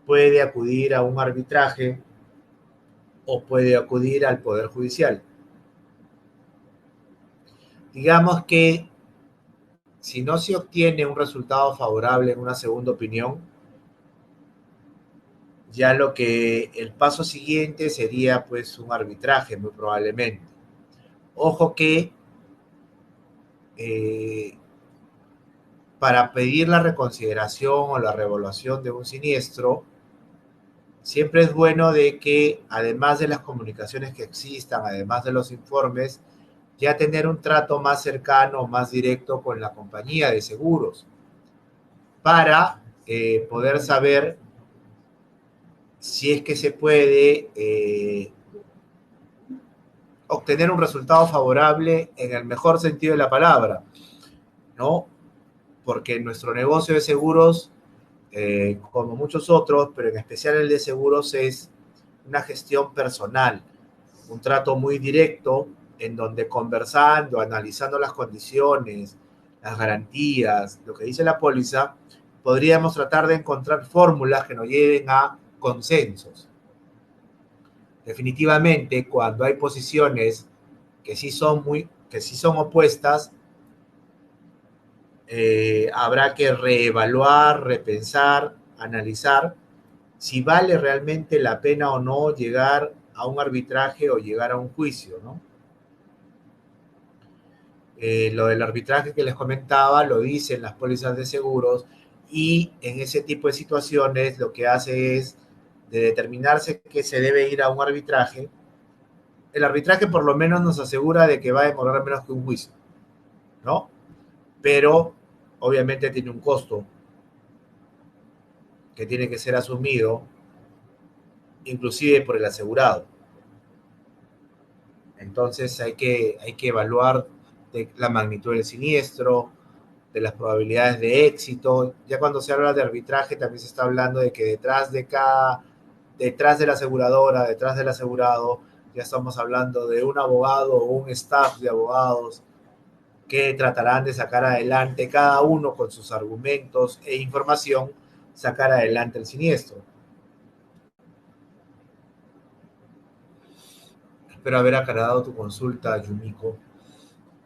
puede acudir a un arbitraje o puede acudir al Poder Judicial. Digamos que si no se obtiene un resultado favorable en una segunda opinión, ya el paso siguiente sería pues un arbitraje, muy probablemente. Ojo que eh, para pedir la reconsideración o la revaluación de un siniestro, siempre es bueno de que, además de las comunicaciones que existan, además de los informes, ya tener un trato más cercano, más directo con la compañía de seguros, para poder saber si es que se puede obtener un resultado favorable en el mejor sentido de la palabra, ¿no? Porque nuestro negocio de seguros, como muchos otros, pero en especial el de seguros, es una gestión personal, un trato muy directo en donde conversando, analizando las condiciones, las garantías, lo que dice la póliza, podríamos tratar de encontrar fórmulas que nos lleven a consensos. Definitivamente, cuando hay posiciones que sí son opuestas, habrá que reevaluar, repensar, analizar si vale realmente la pena o no llegar a un arbitraje o llegar a un juicio, ¿no? Lo del arbitraje que les comentaba lo dicen las pólizas de seguros, y en ese tipo de situaciones lo que hace es, de determinarse que se debe ir a un arbitraje, el arbitraje por lo menos nos asegura de que va a demorar menos que un juicio, ¿no? Pero obviamente tiene un costo que tiene que ser asumido inclusive por el asegurado. Entonces hay que evaluar de la magnitud del siniestro, de las probabilidades de éxito. Ya cuando se habla de arbitraje también se está hablando de que detrás de la aseguradora, detrás del asegurado, ya estamos hablando de un abogado o un staff de abogados que tratarán de sacar adelante, cada uno con sus argumentos e información, sacar adelante el siniestro. Espero haber aclarado tu consulta, Yumiko.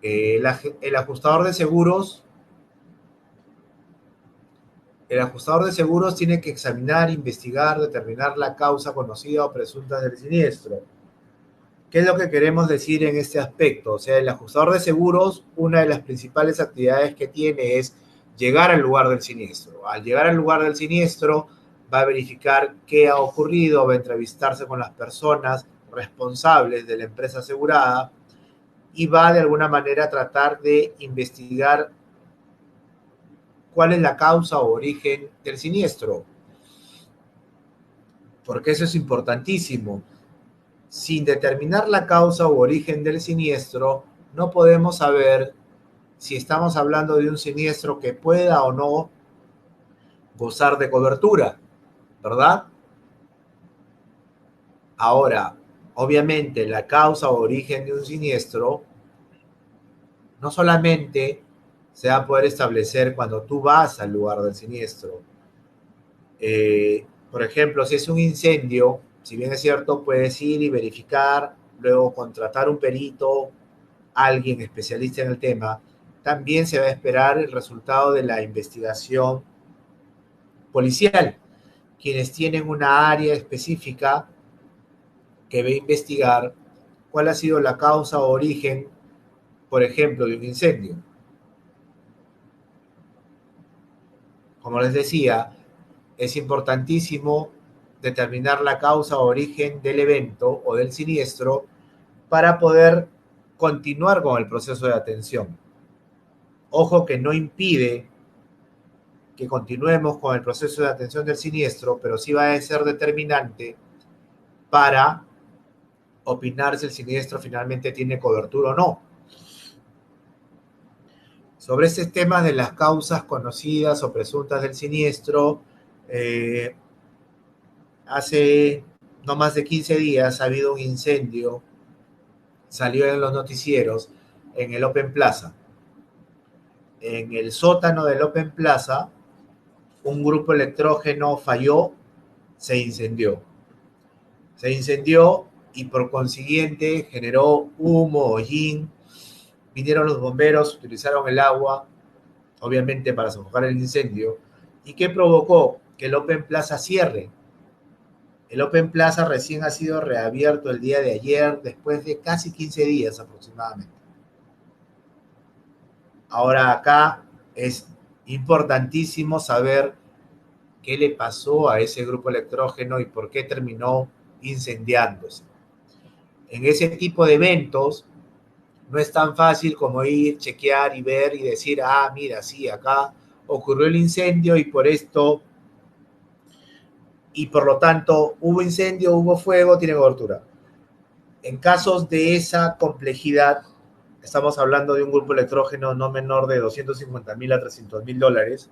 El ajustador de seguros, el ajustador de seguros tiene que examinar, investigar, determinar la causa conocida o presunta del siniestro. ¿Qué es lo que queremos decir en este aspecto? O sea, el ajustador de seguros, una de las principales actividades que tiene es llegar al lugar del siniestro. Al llegar al lugar del siniestro, va a verificar qué ha ocurrido, va a entrevistarse con las personas responsables de la empresa asegurada y va de alguna manera a tratar de investigar cuál es la causa o origen del siniestro. Porque eso es importantísimo. Sin determinar la causa o origen del siniestro, no podemos saber si estamos hablando de un siniestro que pueda o no gozar de cobertura, ¿verdad? Ahora, obviamente, la causa o origen de un siniestro no solamente se va a poder establecer cuando tú vas al lugar del siniestro. Por ejemplo, si es un incendio, si bien es cierto, puedes ir y verificar, luego contratar un perito, alguien especialista en el tema. También se va a esperar el resultado de la investigación policial, quienes tienen una área específica que va a investigar cuál ha sido la causa o origen, por ejemplo, de un incendio. Como les decía, es importantísimo determinar la causa o origen del evento o del siniestro para poder continuar con el proceso de atención. Ojo que no impide que continuemos con el proceso de atención del siniestro, pero sí va a ser determinante para opinar si el siniestro finalmente tiene cobertura o no. Sobre este tema de las causas conocidas o presuntas del siniestro, eh, hace no más de 15 días ha habido un incendio, salió en los noticieros, en el Open Plaza. En el sótano del Open Plaza, un grupo electrógeno falló, se incendió. Se incendió y por consiguiente generó humo, hollín. Vinieron los bomberos, utilizaron el agua, obviamente para sofocar el incendio. ¿Y qué provocó? Que el Open Plaza cierre. El Open Plaza recién ha sido reabierto el día de ayer, después de casi 15 días aproximadamente. Ahora acá es importantísimo saber qué le pasó a ese grupo electrógeno y por qué terminó incendiándose. En ese tipo de eventos no es tan fácil como ir, chequear y ver y decir, ah, mira, sí, acá ocurrió el incendio y por esto, y por lo tanto hubo incendio, hubo fuego, tiene cobertura. En casos de esa complejidad, estamos hablando de un grupo electrógeno no menor de 250,000 a 300,000 dólares,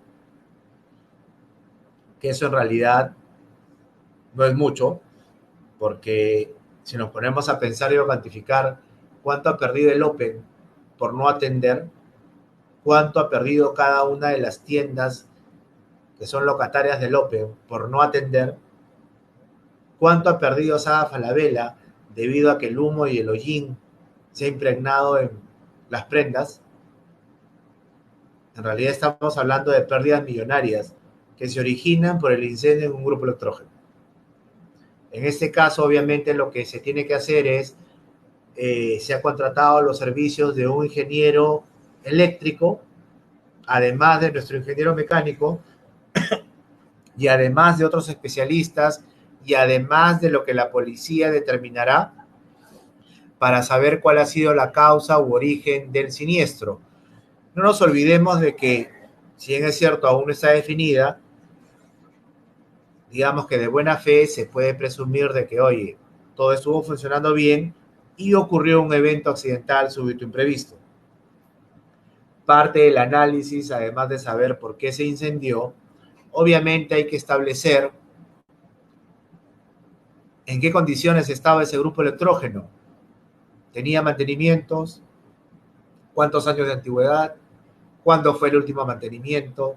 que eso en realidad no es mucho, porque si nos ponemos a pensar y a cuantificar cuánto ha perdido el Open por no atender, cuánto ha perdido cada una de las tiendas que son locatarias del Open por no atender, cuánto ha perdido Saga Falabella debido a que el humo y el hollín se ha impregnado en las prendas. En realidad estamos hablando de pérdidas millonarias que se originan por el incendio en un grupo electrógeno. En este caso, obviamente, lo que se tiene que hacer es, se ha contratado los servicios de un ingeniero eléctrico, además de nuestro ingeniero mecánico, y además de otros especialistas, y además de lo que la policía determinará para saber cuál ha sido la causa u origen del siniestro. No nos olvidemos de que, si bien es cierto, aún no está definida, digamos que de buena fe se puede presumir de que, oye, todo estuvo funcionando bien y ocurrió un evento accidental súbito imprevisto. Parte del análisis, además de saber por qué se incendió, obviamente hay que establecer en qué condiciones estaba ese grupo electrógeno. ¿Tenía mantenimientos? ¿Cuántos años de antigüedad? ¿Cuándo fue el último mantenimiento?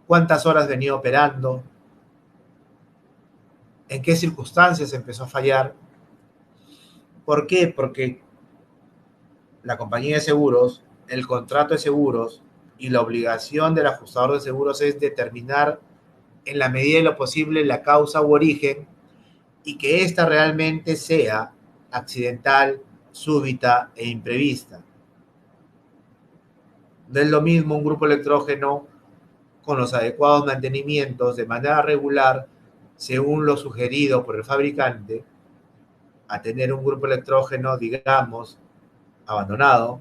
¿Cuántas horas venía operando? ¿En qué circunstancias empezó a fallar? ¿Por qué? Porque la compañía de seguros, el contrato de seguros y la obligación del ajustador de seguros es determinar en la medida de lo posible la causa u origen y que ésta realmente sea accidental, súbita e imprevista. No es lo mismo un grupo electrógeno con los adecuados mantenimientos de manera regular, según lo sugerido por el fabricante, a tener un grupo electrógeno, digamos, abandonado,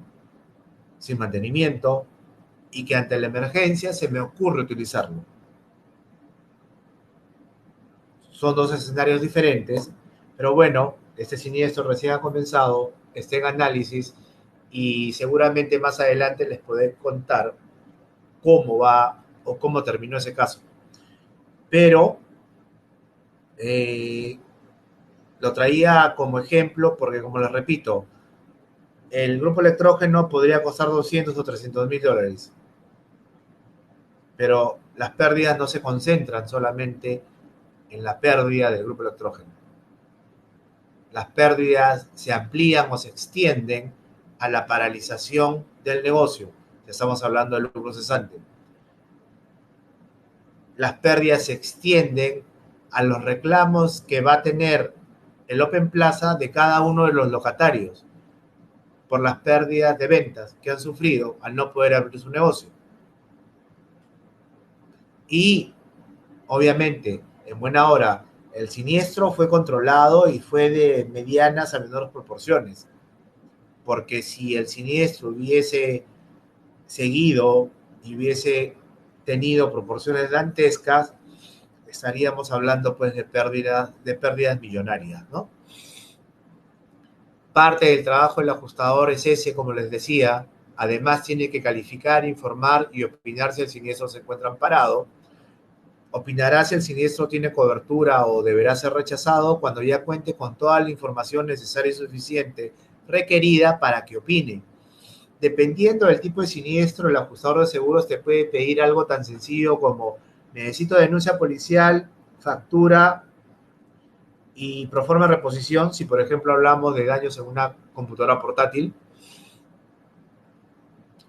sin mantenimiento, y que ante la emergencia se me ocurre utilizarlo. Son dos escenarios diferentes, pero bueno, este siniestro recién ha comenzado, está en análisis y seguramente más adelante les podré contar cómo va o cómo terminó ese caso. Pero lo traía como ejemplo porque, como les repito, el grupo electrógeno podría costar 200 o 300,000 dólares, pero las pérdidas no se concentran solamente en la pérdida del grupo electrógeno. Las pérdidas se amplían o se extienden a la paralización del negocio. Estamos hablando del lucro cesante. Las pérdidas se extienden a los reclamos que va a tener el Open Plaza de cada uno de los locatarios por las pérdidas de ventas que han sufrido al no poder abrir su negocio. Y, obviamente, en buena hora, el siniestro fue controlado y fue de medianas a menores proporciones, porque si el siniestro hubiese seguido y hubiese tenido proporciones dantescas, estaríamos hablando pues de pérdidas millonarias, ¿no? Parte del trabajo del ajustador es ese, como les decía. Además tiene que calificar, informar y opinar si el siniestro se encuentra amparado. Opinará si el siniestro tiene cobertura o deberá ser rechazado cuando ya cuente con toda la información necesaria y suficiente requerida para que opine. Dependiendo del tipo de siniestro, el ajustador de seguros te puede pedir algo tan sencillo como: necesito denuncia policial, factura Y pro forma de reposición, si por ejemplo hablamos de daños en una computadora portátil,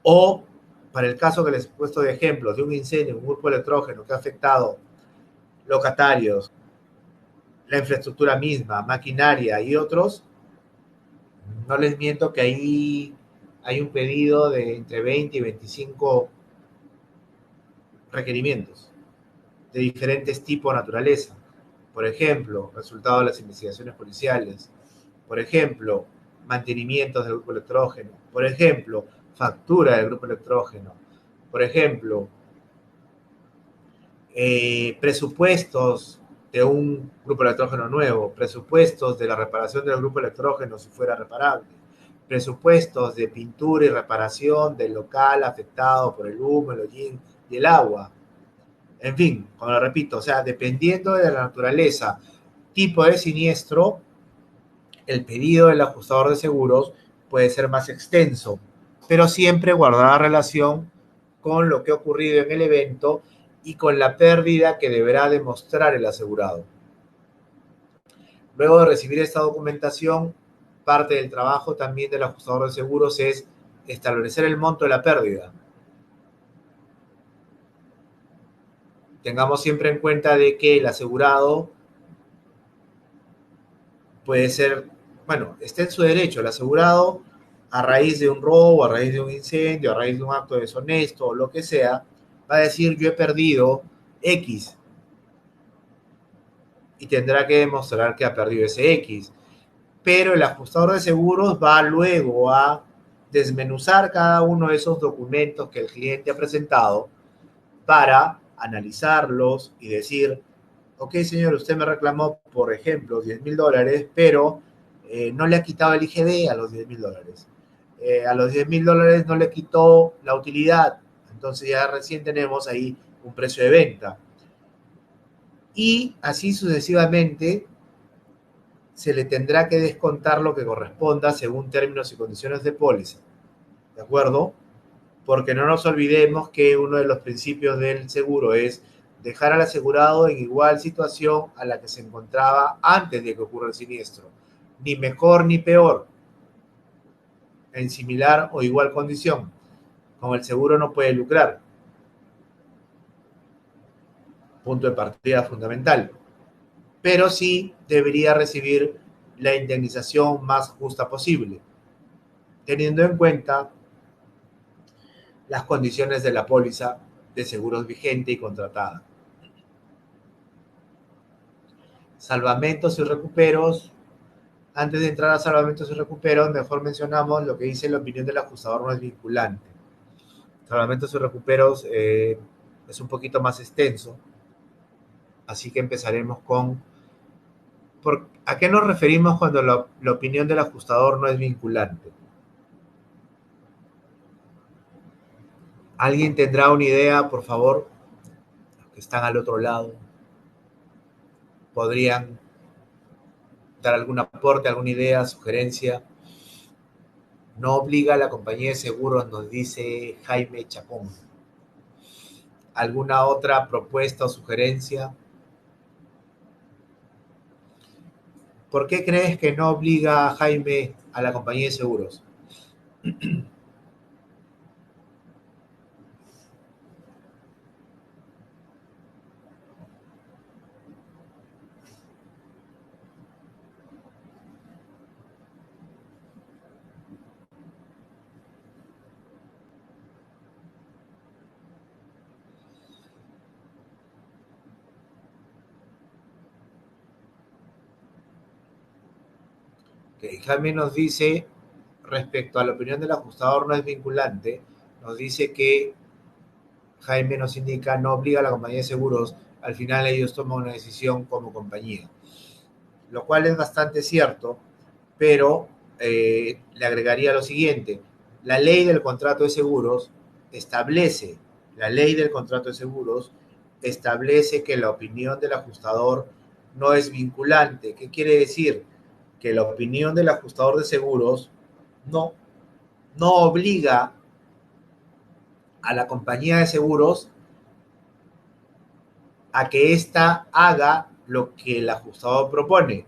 o para el caso que les he puesto de ejemplo, de un incendio, un grupo electrógeno que ha afectado locatarios, la infraestructura misma, maquinaria y otros, no les miento que ahí hay un pedido de entre 20 y 25 requerimientos de diferentes tipos de naturaleza. Por ejemplo, resultado de las investigaciones policiales. Por ejemplo, mantenimientos del grupo electrógeno. Por ejemplo, factura del grupo electrógeno. Por ejemplo, presupuestos de un grupo electrógeno nuevo, presupuestos de la reparación del grupo electrógeno si fuera reparable, presupuestos de pintura y reparación del local afectado por el humo, el hollín y el agua. En fin, como lo repito, o sea, dependiendo de la naturaleza, tipo de siniestro, el pedido del ajustador de seguros puede ser más extenso, pero siempre guardará relación con lo que ha ocurrido en el evento y con la pérdida que deberá demostrar el asegurado. Luego de recibir esta documentación, parte del trabajo también del ajustador de seguros es establecer el monto de la pérdida. Tengamos siempre en cuenta de que el asegurado puede ser, bueno, está en su derecho, el asegurado, a raíz de un robo, a raíz de un incendio, a raíz de un acto deshonesto o lo que sea, va a decir yo he perdido X y tendrá que demostrar que ha perdido ese X. Pero el ajustador de seguros va luego a desmenuzar cada uno de esos documentos que el cliente ha presentado para analizarlos y decir, ok, señor, usted me reclamó, por ejemplo, $10,000, pero no le ha quitado el IGB a los $10,000. A los $10,000 no le quitó la utilidad. Entonces ya recién tenemos ahí un precio de venta. Y así sucesivamente se le tendrá que descontar lo que corresponda según términos y condiciones de póliza. ¿De acuerdo? Porque no nos olvidemos que uno de los principios del seguro es dejar al asegurado en igual situación a la que se encontraba antes de que ocurra el siniestro. Ni mejor ni peor, en similar o igual condición. Con el seguro no puede lucrar. Punto de partida fundamental. Pero sí debería recibir la indemnización más justa posible, teniendo en cuenta las condiciones de la póliza de seguros vigente y contratada. Salvamentos y recuperos. Antes de entrar a salvamentos y recuperos, mejor mencionamos lo que dice la opinión del ajustador no es vinculante. Salvamentos y recuperos es un poquito más extenso, así que empezaremos con ¿a qué nos referimos cuando la opinión del ajustador no es vinculante? ¿Alguien tendrá una idea, por favor? Los que están al otro lado podrían dar algún aporte, alguna idea, sugerencia. No obliga a la compañía de seguros, nos dice Jaime Chacón. ¿Alguna otra propuesta o sugerencia? ¿Por qué crees que no obliga a Jaime a la compañía de seguros? Que Jaime nos dice, respecto a la opinión del ajustador no es vinculante, nos dice que Jaime nos indica no obliga a la compañía de seguros, al final ellos toman una decisión como compañía, lo cual es bastante cierto, pero le agregaría lo siguiente, la ley del contrato de seguros establece, la ley del contrato de seguros establece que la opinión del ajustador no es vinculante. ¿Qué quiere decir? Que la opinión del ajustador de seguros no, no obliga a la compañía de seguros a que ésta haga lo que el ajustador propone.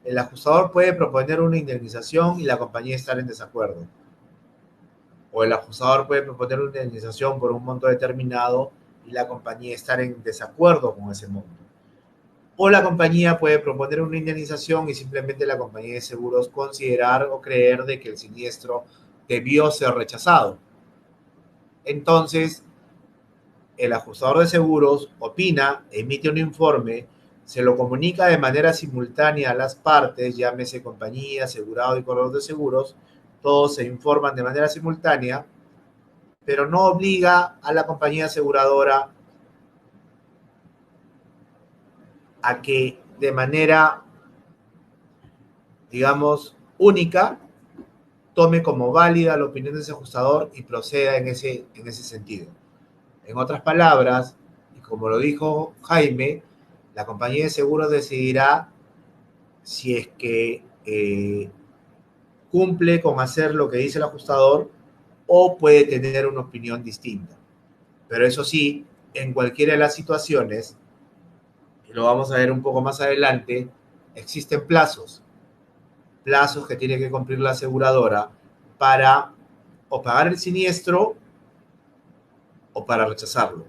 el ajustador puede proponer una indemnización y la compañía estar en desacuerdo. O el ajustador puede proponer una indemnización por un monto determinado y la compañía estar en desacuerdo con ese monto. O la compañía puede proponer una indemnización y simplemente la compañía de seguros considerar o creer de que el siniestro debió ser rechazado. Entonces, el ajustador de seguros opina, emite un informe, se lo comunica de manera simultánea a las partes, llámese compañía, asegurado y corredor de seguros, todos se informan de manera simultánea, pero no obliga a la compañía aseguradora a que de manera, digamos, única, tome como válida la opinión de ese ajustador y proceda en ese sentido. En otras palabras, y como lo dijo Jaime, la compañía de seguros decidirá si es que cumple con hacer lo que dice el ajustador o puede tener una opinión distinta. Pero eso sí, en cualquiera de las situaciones, y lo vamos a ver un poco más adelante, existen plazos que tiene que cumplir la aseguradora para o pagar el siniestro o para rechazarlo.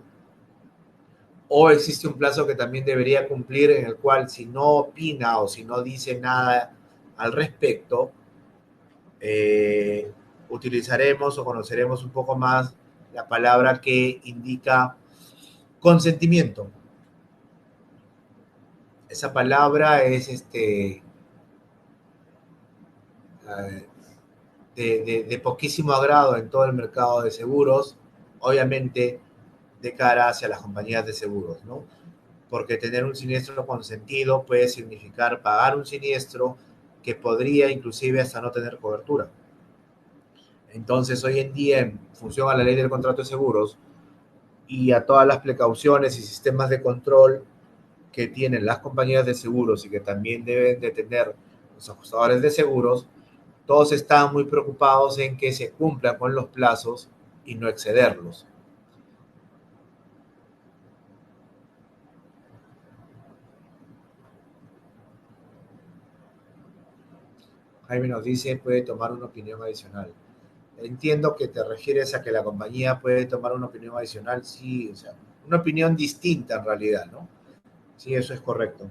O existe un plazo que también debería cumplir en el cual si no opina o si no dice nada al respecto, utilizaremos o conoceremos un poco más la palabra que indica consentimiento. Esa palabra es de poquísimo agrado en todo el mercado de seguros, obviamente de cara hacia las compañías de seguros, ¿no? Porque tener un siniestro consentido puede significar pagar un siniestro que podría inclusive hasta no tener cobertura. Entonces, hoy en día, en función a la ley del contrato de seguros y a todas las precauciones y sistemas de control que tienen las compañías de seguros y que también deben de tener los ajustadores de seguros, todos están muy preocupados en que se cumplan con los plazos y no excederlos. Jaime nos dice, puede tomar una opinión adicional. Entiendo que te refieres a que la compañía puede tomar una opinión adicional, sí, o sea, una opinión distinta en realidad, ¿no? Sí, eso es correcto.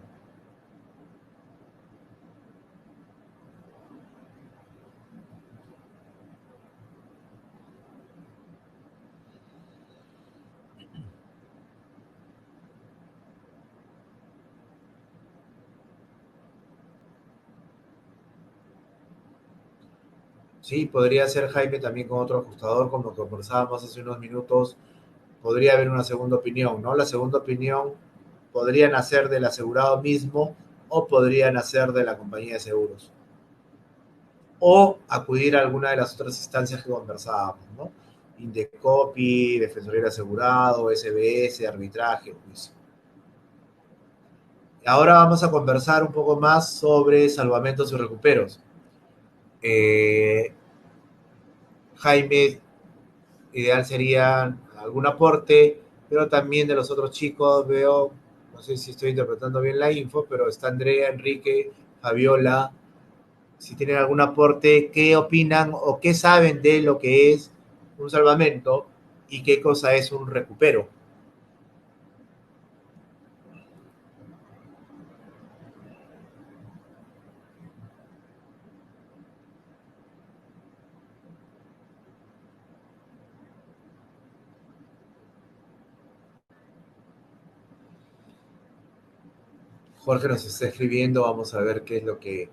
Sí, podría ser Jaime también con otro ajustador, como conversábamos hace unos minutos, podría haber una segunda opinión, ¿no? La segunda opinión podría nacer del asegurado mismo o podría nacer de la compañía de seguros. O acudir a alguna de las otras instancias que conversábamos, ¿no? Indecopi, Defensoría del Asegurado, SBS, arbitraje, juicio. Ahora vamos a conversar un poco más sobre salvamentos y recuperos. Eh, Jaime, ideal sería algún aporte, pero también de los otros chicos veo, no sé si estoy interpretando bien la info, pero está Andrea, Enrique, Fabiola, si tienen algún aporte, qué opinan o qué saben de lo que es un salvamento y qué cosa es un recupero. Jorge nos está escribiendo, vamos a ver qué es lo que,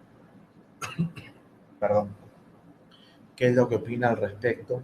perdón, qué es lo que opina al respecto.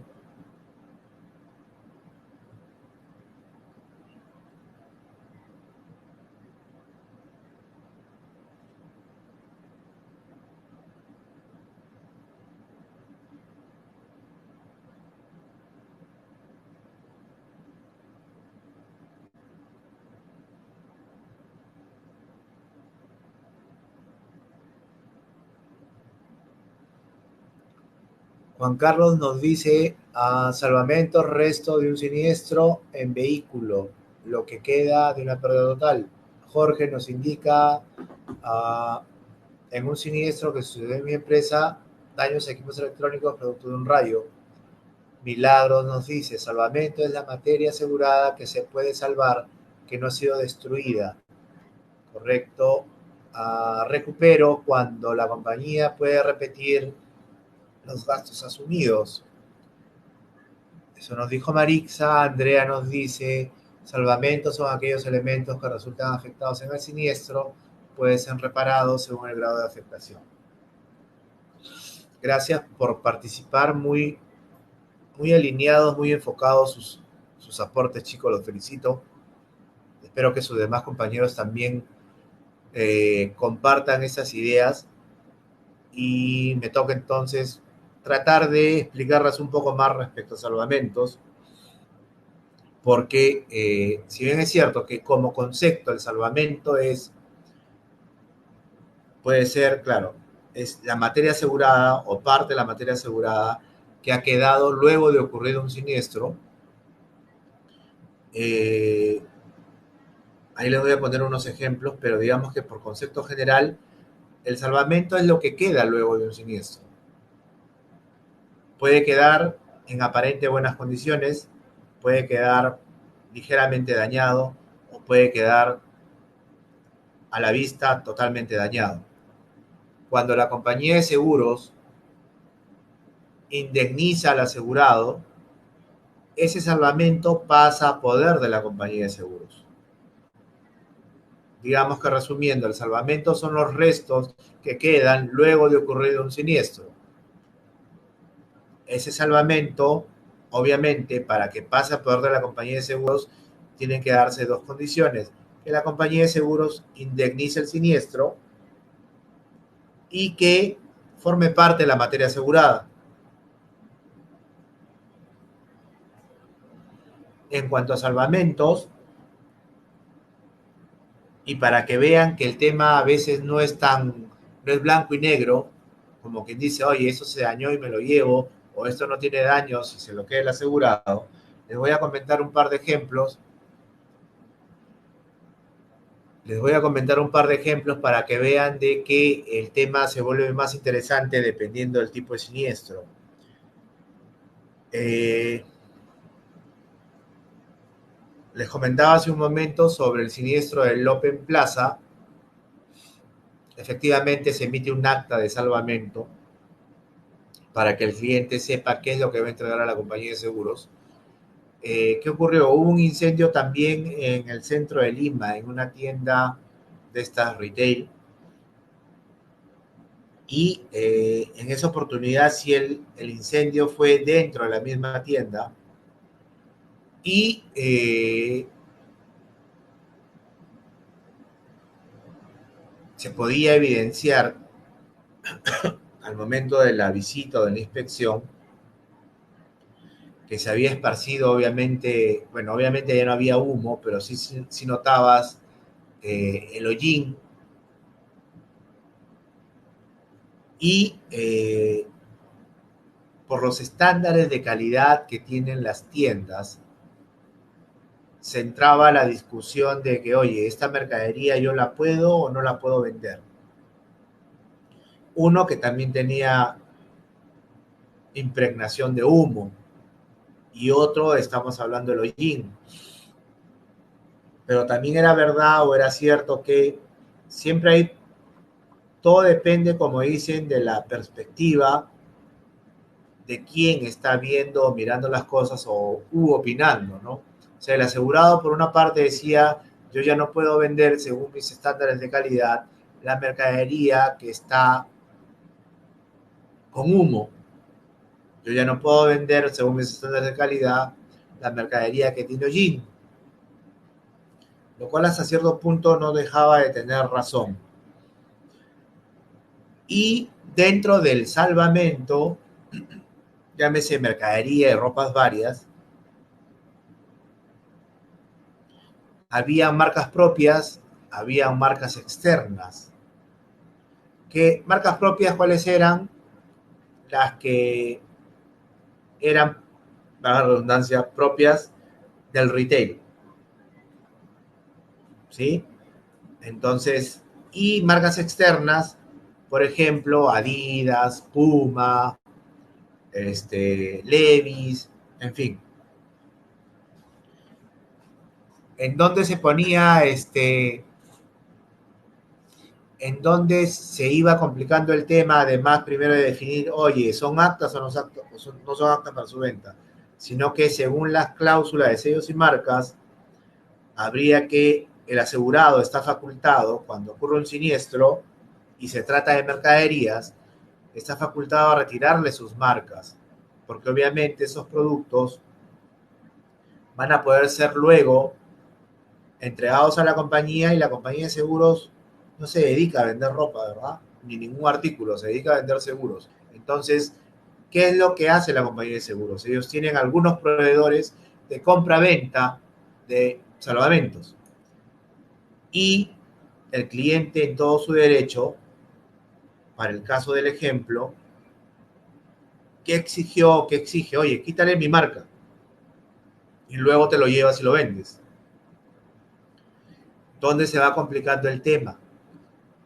Juan Carlos nos dice, salvamento, resto de un siniestro en vehículo, lo que queda de una pérdida total. Jorge nos indica, en un siniestro que sucedió en mi empresa, daños a equipos electrónicos producto de un rayo. Milagros nos dice, salvamento es la materia asegurada que se puede salvar, que no ha sido destruida. Correcto. Recupero cuando la compañía puede repetir los gastos asumidos. Eso nos dijo Marixa. Andrea nos dice, salvamentos son aquellos elementos que resultan afectados en el siniestro, pueden ser reparados según el grado de afectación. Gracias por participar, muy alineados, muy enfocados sus aportes, chicos, los felicito. Espero que sus demás compañeros también compartan esas ideas y me toca entonces tratar de explicarlas un poco más respecto a salvamentos, porque si bien es cierto que como concepto el salvamento puede ser, claro, es la materia asegurada o parte de la materia asegurada que ha quedado luego de ocurrido un siniestro. Ahí les voy a poner unos ejemplos, pero digamos que por concepto general, el salvamento es lo que queda luego de un siniestro. Puede quedar en aparente buenas condiciones, puede quedar ligeramente dañado o puede quedar a la vista totalmente dañado. Cuando la compañía de seguros indemniza al asegurado, ese salvamento pasa a poder de la compañía de seguros. Digamos que resumiendo, el salvamento son los restos que quedan luego de ocurrido un siniestro. Ese salvamento, obviamente, para que pase a poder de la compañía de seguros, tienen que darse dos condiciones. Que la compañía de seguros indemnice el siniestro y que forme parte de la materia asegurada. En cuanto a salvamentos, y para que vean que el tema a veces no es blanco y negro, como quien dice, oye, eso se dañó y me lo llevo, o esto no tiene daños y se lo queda el asegurado, les voy a comentar un par de ejemplos. Les voy a comentar un par de ejemplos para que vean de que el tema se vuelve más interesante dependiendo del tipo de siniestro. Les comentaba hace un momento sobre el siniestro del Open Plaza. Efectivamente se emite un acta de salvamento para que el cliente sepa qué es lo que va a entregar a la compañía de seguros. ¿Qué ocurrió? Hubo un incendio también en el centro de Lima, en una tienda de estas retail. Y en esa oportunidad sí el incendio fue dentro de la misma tienda y se podía evidenciar al momento de la visita o de la inspección que se había esparcido, obviamente, bueno, obviamente ya no había humo, pero sí notabas el hollín y por los estándares de calidad que tienen las tiendas, se entraba la discusión de que, oye, esta mercadería yo la puedo o no la puedo vender. Uno que también tenía impregnación de humo y otro, estamos hablando del hollín. Pero también era verdad o era cierto que siempre hay, todo depende, como dicen, de la perspectiva de quién está viendo o mirando las cosas o opinando, ¿no? O sea, el asegurado por una parte decía, yo ya no puedo vender según mis estándares de calidad la mercadería que está con humo. Yo ya no puedo vender según mis estándares de calidad la mercadería que tiene hollín. Lo cual hasta cierto punto no dejaba de tener razón. Y dentro del salvamento, llámese mercadería y ropas varias, había marcas propias, había marcas externas. ¿Qué marcas propias cuáles eran? Las que eran, para la redundancia, propias del retail. ¿Sí? Entonces, y marcas externas, Por ejemplo, Adidas, Puma, Levi's, en fin. En donde se ponía, en donde se iba complicando el tema, además primero de definir, oye, ¿son aptas o no son, no son aptas para su venta? Sino que según las cláusulas de sellos y marcas, habría que, el asegurado está facultado, cuando ocurre un siniestro y se trata de mercaderías, está facultado a retirarle sus marcas, porque obviamente esos productos van a poder ser luego entregados a la compañía y la compañía de seguros no se dedica a vender ropa, ¿verdad? Ni ningún artículo, se dedica a vender seguros. Entonces, ¿qué es lo que hace la compañía de seguros? Ellos tienen algunos proveedores de compra-venta de salvamentos y el cliente en todo su derecho, para el caso del ejemplo, ¿qué exigió? ¿Qué exige? Oye, quítale mi marca y luego te lo llevas y lo vendes. ¿Dónde se va complicando el tema?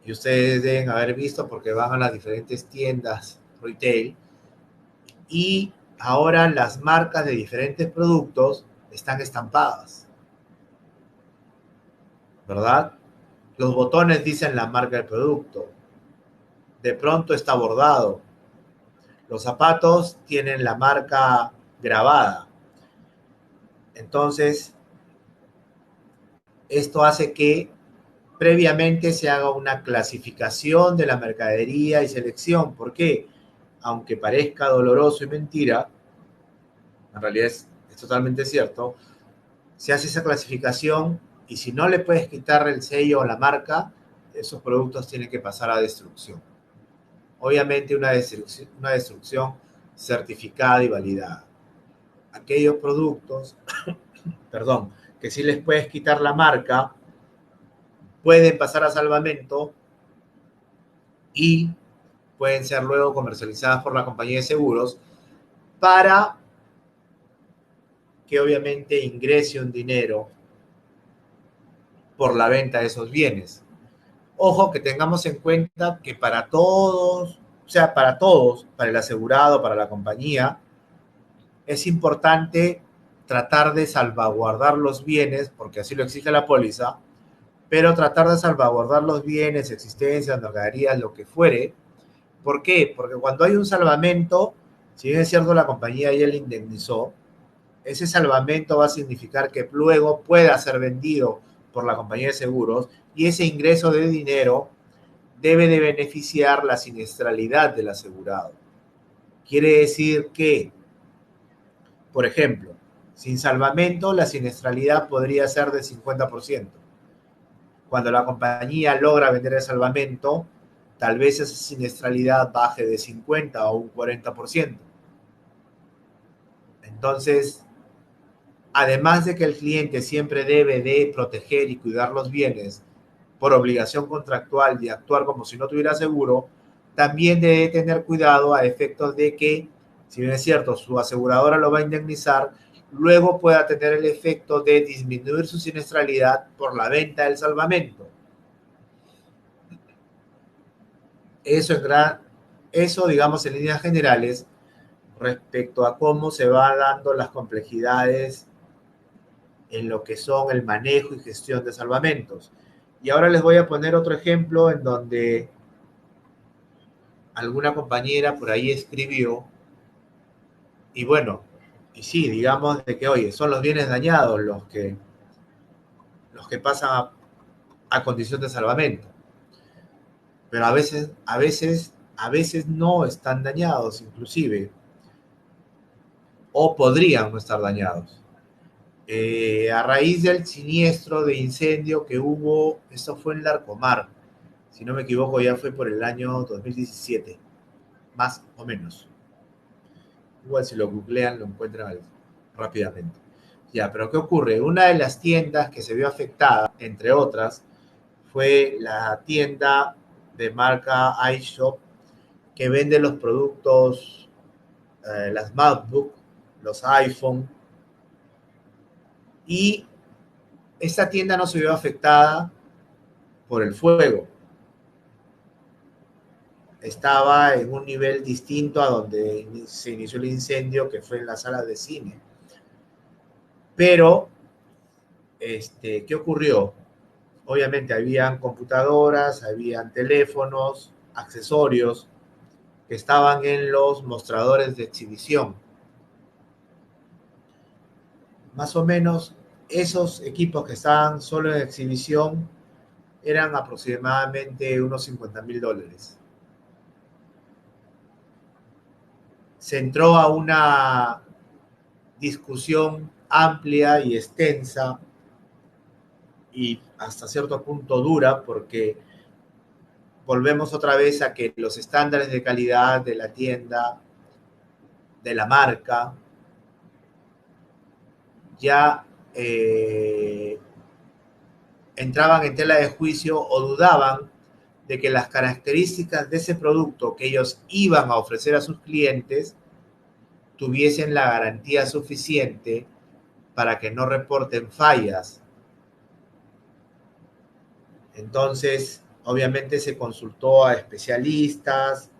Y ustedes deben haber visto porque van a las diferentes tiendas retail y ahora las marcas de diferentes productos están estampadas, ¿verdad? Los botones dicen la marca del producto, de pronto está bordado, los zapatos tienen la marca grabada. Entonces, esto hace que previamente se haga una clasificación de la mercadería y selección. ¿Por qué? Aunque parezca doloroso y mentira, en realidad es totalmente cierto, se hace esa clasificación y si no le puedes quitar el sello o la marca, esos productos tienen que pasar a destrucción. Obviamente una destrucción certificada y validada. Aquellos productos, perdón, que sí les puedes quitar la marca, pueden pasar a salvamento y pueden ser luego comercializadas por la compañía de seguros para que obviamente ingrese un dinero por la venta de esos bienes. Ojo que tengamos en cuenta que para todos, o sea, para todos, para el asegurado, para la compañía, es importante tratar de salvaguardar los bienes, porque así lo exige la póliza, pero tratar de salvaguardar los bienes, existencias, mercaderías, lo que fuere. ¿Por qué? Porque cuando hay un salvamento, si bien es cierto la compañía ya le indemnizó, ese salvamento va a significar que luego pueda ser vendido por la compañía de seguros y ese ingreso de dinero debe de beneficiar la siniestralidad del asegurado. Quiere decir que, por ejemplo, sin salvamento la siniestralidad podría ser de 50%. Cuando la compañía logra vender el salvamento, tal vez esa siniestralidad baje de 50 o un 40%. Entonces, además de que el cliente siempre debe de proteger y cuidar los bienes por obligación contractual y actuar como si no tuviera seguro, también debe tener cuidado a efectos de que, si bien es cierto, su aseguradora lo va a indemnizar, luego pueda tener el efecto de disminuir su siniestralidad por la venta del salvamento. Eso, eso digamos, en líneas generales, respecto a cómo se van dando las complejidades en lo que son el manejo y gestión de salvamentos. Y ahora les voy a poner otro ejemplo en donde alguna compañera por ahí escribió, y bueno, y sí, digamos de que, oye, son los bienes dañados los que pasan a condición de salvamento, pero a veces no están dañados inclusive, o podrían no estar dañados. A raíz del siniestro de incendio que hubo, esto fue en Larcomar, si no me equivoco ya fue por el año 2017, más o menos. Igual si lo googlean lo encuentran rápidamente. Ya, pero ¿qué ocurre? Una de las tiendas que se vio afectada, entre otras, fue la tienda de marca iShop que vende los productos, las MacBook, los iPhone, y esta tienda no se vio afectada por el fuego. estaba en un nivel distinto a donde se inició el incendio, que fue en la sala de cine. Pero, ¿qué ocurrió? Obviamente habían computadoras, habían teléfonos, accesorios que estaban en los mostradores de exhibición. Más o menos esos equipos que estaban solo en exhibición eran aproximadamente unos $50,000. Se entró a una discusión amplia y extensa y hasta cierto punto dura, porque volvemos otra vez a que los estándares de calidad de la tienda, de la marca, ya entraban en tela de juicio o dudaban de que las características de ese producto que ellos iban a ofrecer a sus clientes tuviesen la garantía suficiente para que no reporten fallas. Entonces, obviamente se consultó a especialistas,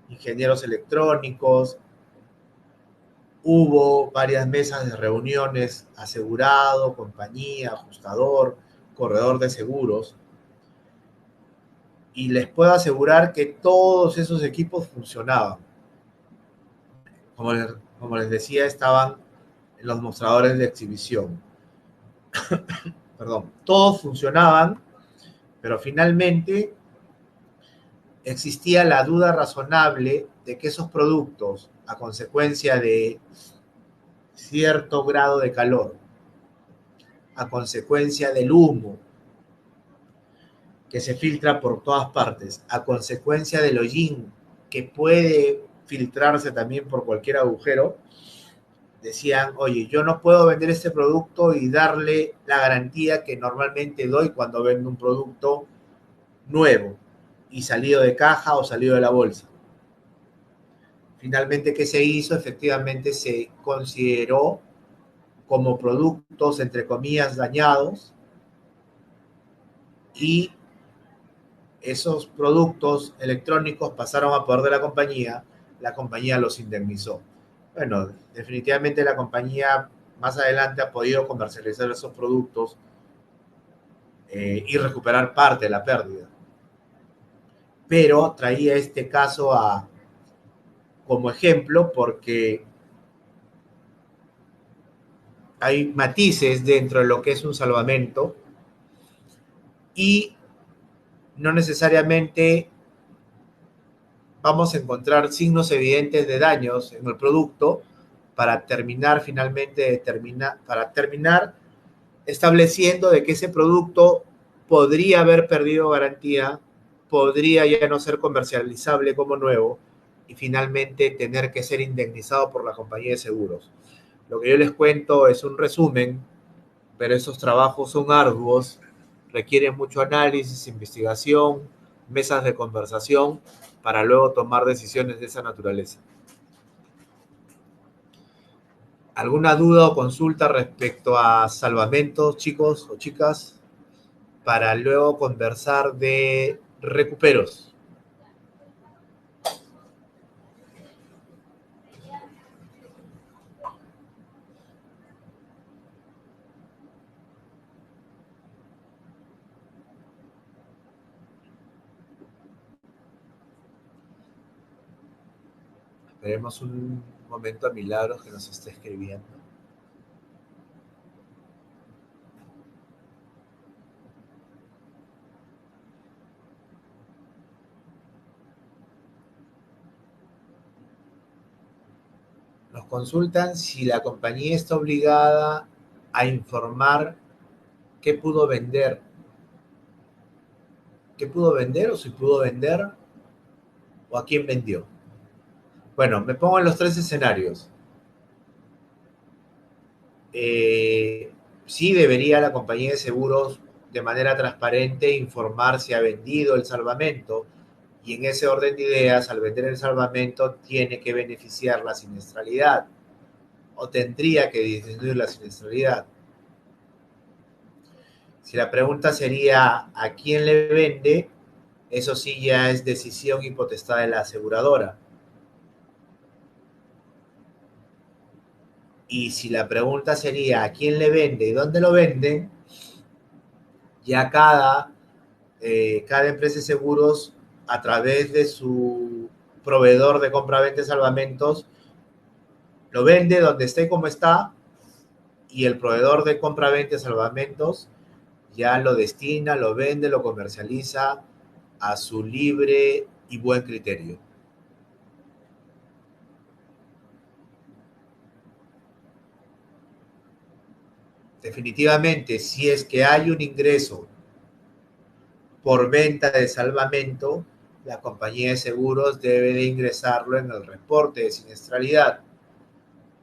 ingenieros electrónicos, hubo varias mesas de reuniones, asegurado, compañía, ajustador, corredor de seguros, y les puedo asegurar que todos esos equipos funcionaban. Como como les decía, estaban en los mostradores de exhibición. Perdón, todos funcionaban, pero finalmente existía la duda razonable de que esos productos, a consecuencia de cierto grado de calor, a consecuencia del humo que se filtra por todas partes, a consecuencia del hollín que puede filtrarse también por cualquier agujero, decían, oye, yo no puedo vender este producto y darle la garantía que normalmente doy cuando vendo un producto nuevo y salido de caja o salido de la bolsa. Finalmente, ¿qué se hizo? Efectivamente se consideró como productos, entre comillas, dañados, y esos productos electrónicos pasaron a poder de la compañía los indemnizó. Bueno, definitivamente la compañía más adelante ha podido comercializar esos productos y recuperar parte de la pérdida. Pero traía este caso como ejemplo porque hay matices dentro de lo que es un salvamento y no necesariamente vamos a encontrar signos evidentes de daños en el producto para terminar estableciendo de que ese producto podría haber perdido garantía, podría ya no ser comercializable como nuevo y finalmente tener que ser indemnizado por la compañía de seguros. Lo que yo les cuento es un resumen, pero esos trabajos son arduos, requieren mucho análisis, investigación, mesas de conversación para luego tomar decisiones de esa naturaleza. ¿Alguna duda o consulta respecto a salvamentos, chicos o chicas? Para luego conversar de recuperos. Esperemos un momento a Milagros que nos esté escribiendo. Nos consultan si la compañía está obligada a informar qué pudo vender. ¿Qué pudo vender o si pudo vender o a quién vendió? Bueno, me pongo en los tres escenarios. Sí debería la compañía de seguros de manera transparente informar si ha vendido el salvamento y en ese orden de ideas, al vender el salvamento, tiene que beneficiar la siniestralidad o tendría que disminuir la siniestralidad. Si la pregunta sería ¿a quién le vende? eso sí ya es decisión y potestad de la aseguradora. Y si la pregunta sería ¿a quién le vende y dónde lo vende? Ya cada empresa de seguros, a través de su proveedor de compra-venta y salvamentos, lo vende donde esté como está, y el proveedor de compra-venta y salvamentos ya lo destina, lo vende, lo comercializa a su libre y buen criterio. Definitivamente, si es que hay un ingreso por venta de salvamento, la compañía de seguros debe de ingresarlo en el reporte de siniestralidad.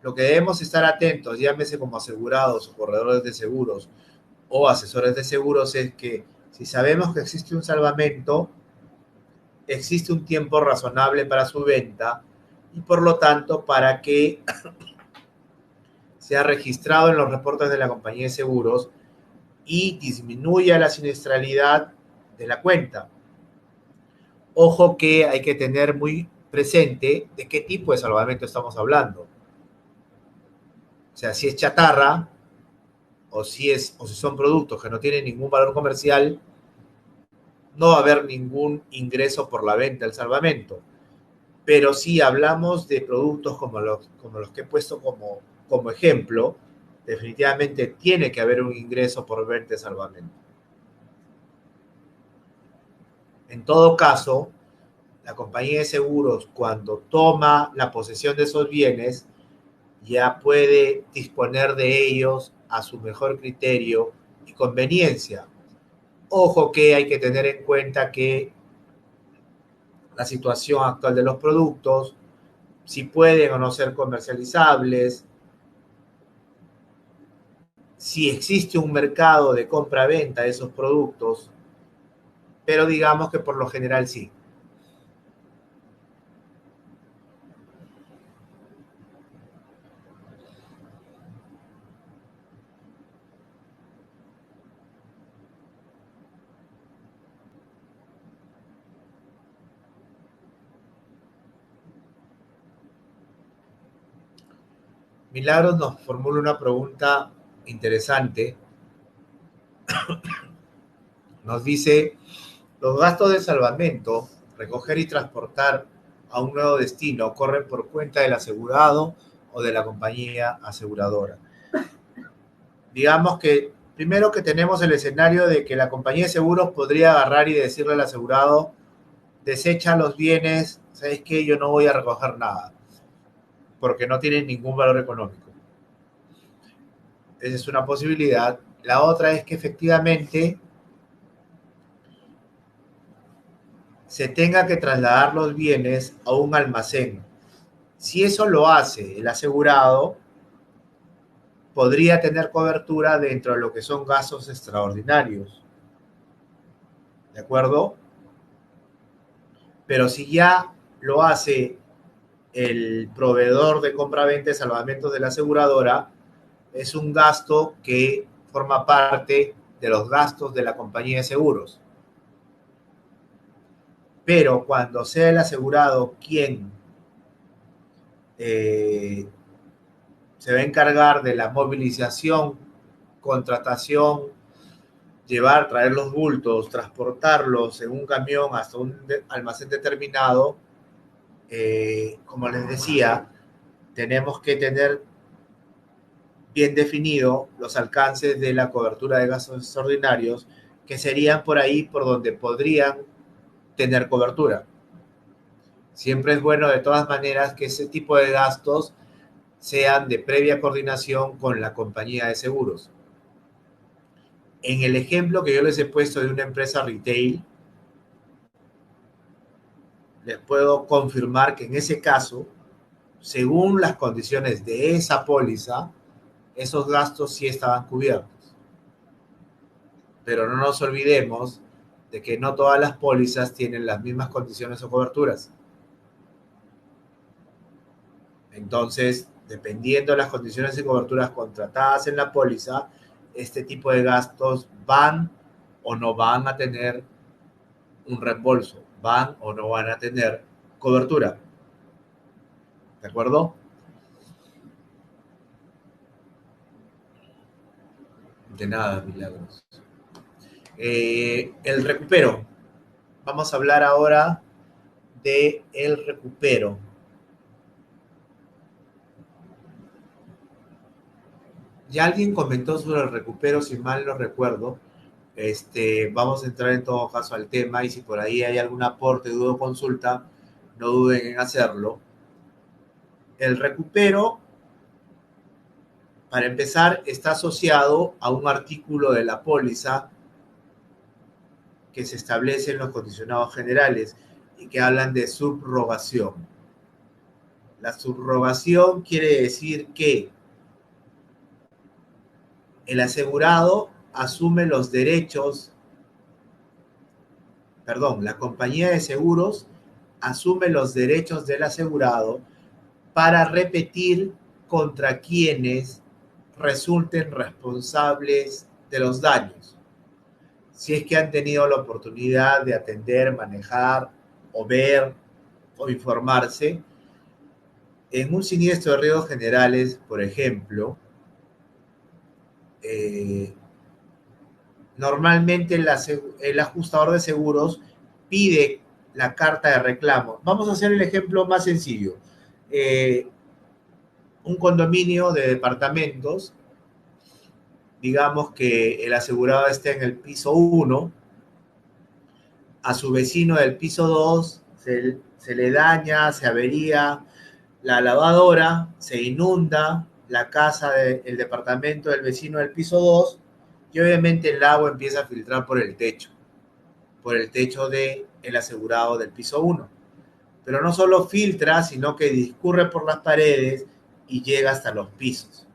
Lo que debemos estar atentos, llámese como asegurados o corredores de seguros o asesores de seguros, es que si sabemos que existe un salvamento, existe un tiempo razonable para su venta y por lo tanto para que sea registrado en los reportes de la compañía de seguros y disminuya la siniestralidad de la cuenta. Ojo que hay que tener muy presente de qué tipo de salvamento estamos hablando. O sea, si es chatarra o si son productos que no tienen ningún valor comercial, no va a haber ningún ingreso por la venta del salvamento. Pero si hablamos de productos como los que he puesto como ejemplo, definitivamente tiene que haber un ingreso por venta de salvamento. En todo caso, la compañía de seguros, cuando toma la posesión de esos bienes, ya puede disponer de ellos a su mejor criterio y conveniencia. Ojo que hay que tener en cuenta que la situación actual de los productos, si pueden o no ser comercializables, si existe un mercado de compra-venta de esos productos, pero digamos que por lo general sí. Milagros nos formula una pregunta interesante. Nos dice, los gastos de salvamento, recoger y transportar a un nuevo destino, corren por cuenta del asegurado o de la compañía aseguradora. Digamos que primero que tenemos el escenario de que la compañía de seguros podría agarrar y decirle al asegurado, desecha los bienes, ¿sabes qué? Yo no voy a recoger nada, porque no tienen ningún valor económico. Esa es una posibilidad. La otra es que efectivamente se tenga que trasladar los bienes a un almacén. Si eso lo hace el asegurado, podría tener cobertura dentro de lo que son gastos extraordinarios. ¿De acuerdo? Pero si ya lo hace el proveedor de compra-venta de salvamentos de la aseguradora, es un gasto que forma parte de los gastos de la compañía de seguros. Pero cuando sea el asegurado quien se va a encargar de la movilización, contratación, traer los bultos, transportarlos en un camión hasta un almacén determinado, como les decía, tenemos que tener bien definido los alcances de la cobertura de gastos extraordinarios, que serían por ahí por donde podrían tener cobertura. Siempre es bueno de todas maneras que ese tipo de gastos sean de previa coordinación con la compañía de seguros. En el ejemplo que yo les he puesto de una empresa retail, les puedo confirmar que en ese caso, según las condiciones de esa póliza, esos gastos sí estaban cubiertos. Pero no nos olvidemos de que no todas las pólizas tienen las mismas condiciones o coberturas. Entonces, dependiendo de las condiciones y coberturas contratadas en la póliza, este tipo de gastos van o no van a tener un reembolso. ¿Van o no van a tener cobertura? ¿De acuerdo? De nada, Milagros. El recupero. Vamos a hablar ahora de el recupero. Ya alguien comentó sobre el recupero, si mal no recuerdo. Vamos a entrar en todo caso al tema y si por ahí hay algún aporte, duda o consulta, no duden en hacerlo. El recupero, para empezar, está asociado a un artículo de la póliza que se establece en los condicionados generales y que hablan de subrogación. La subrogación quiere decir que el asegurado asume los derechos, perdón, la compañía de seguros asume los derechos del asegurado para repetir contra quienes resulten responsables de los daños. Si es que han tenido la oportunidad de atender, manejar o ver o informarse, en un siniestro de riesgos generales, por ejemplo, normalmente el ajustador de seguros pide la carta de reclamo. Vamos a hacer el ejemplo más sencillo. Un condominio de departamentos, digamos que el asegurado está en el piso 1, a su vecino del piso 2 se le daña, se avería la lavadora, se inunda la casa del departamento del vecino del piso 2 y obviamente el agua empieza a filtrar por el techo del asegurado del piso 1. Pero no solo filtra, sino que discurre por las paredes y llega hasta los pisos.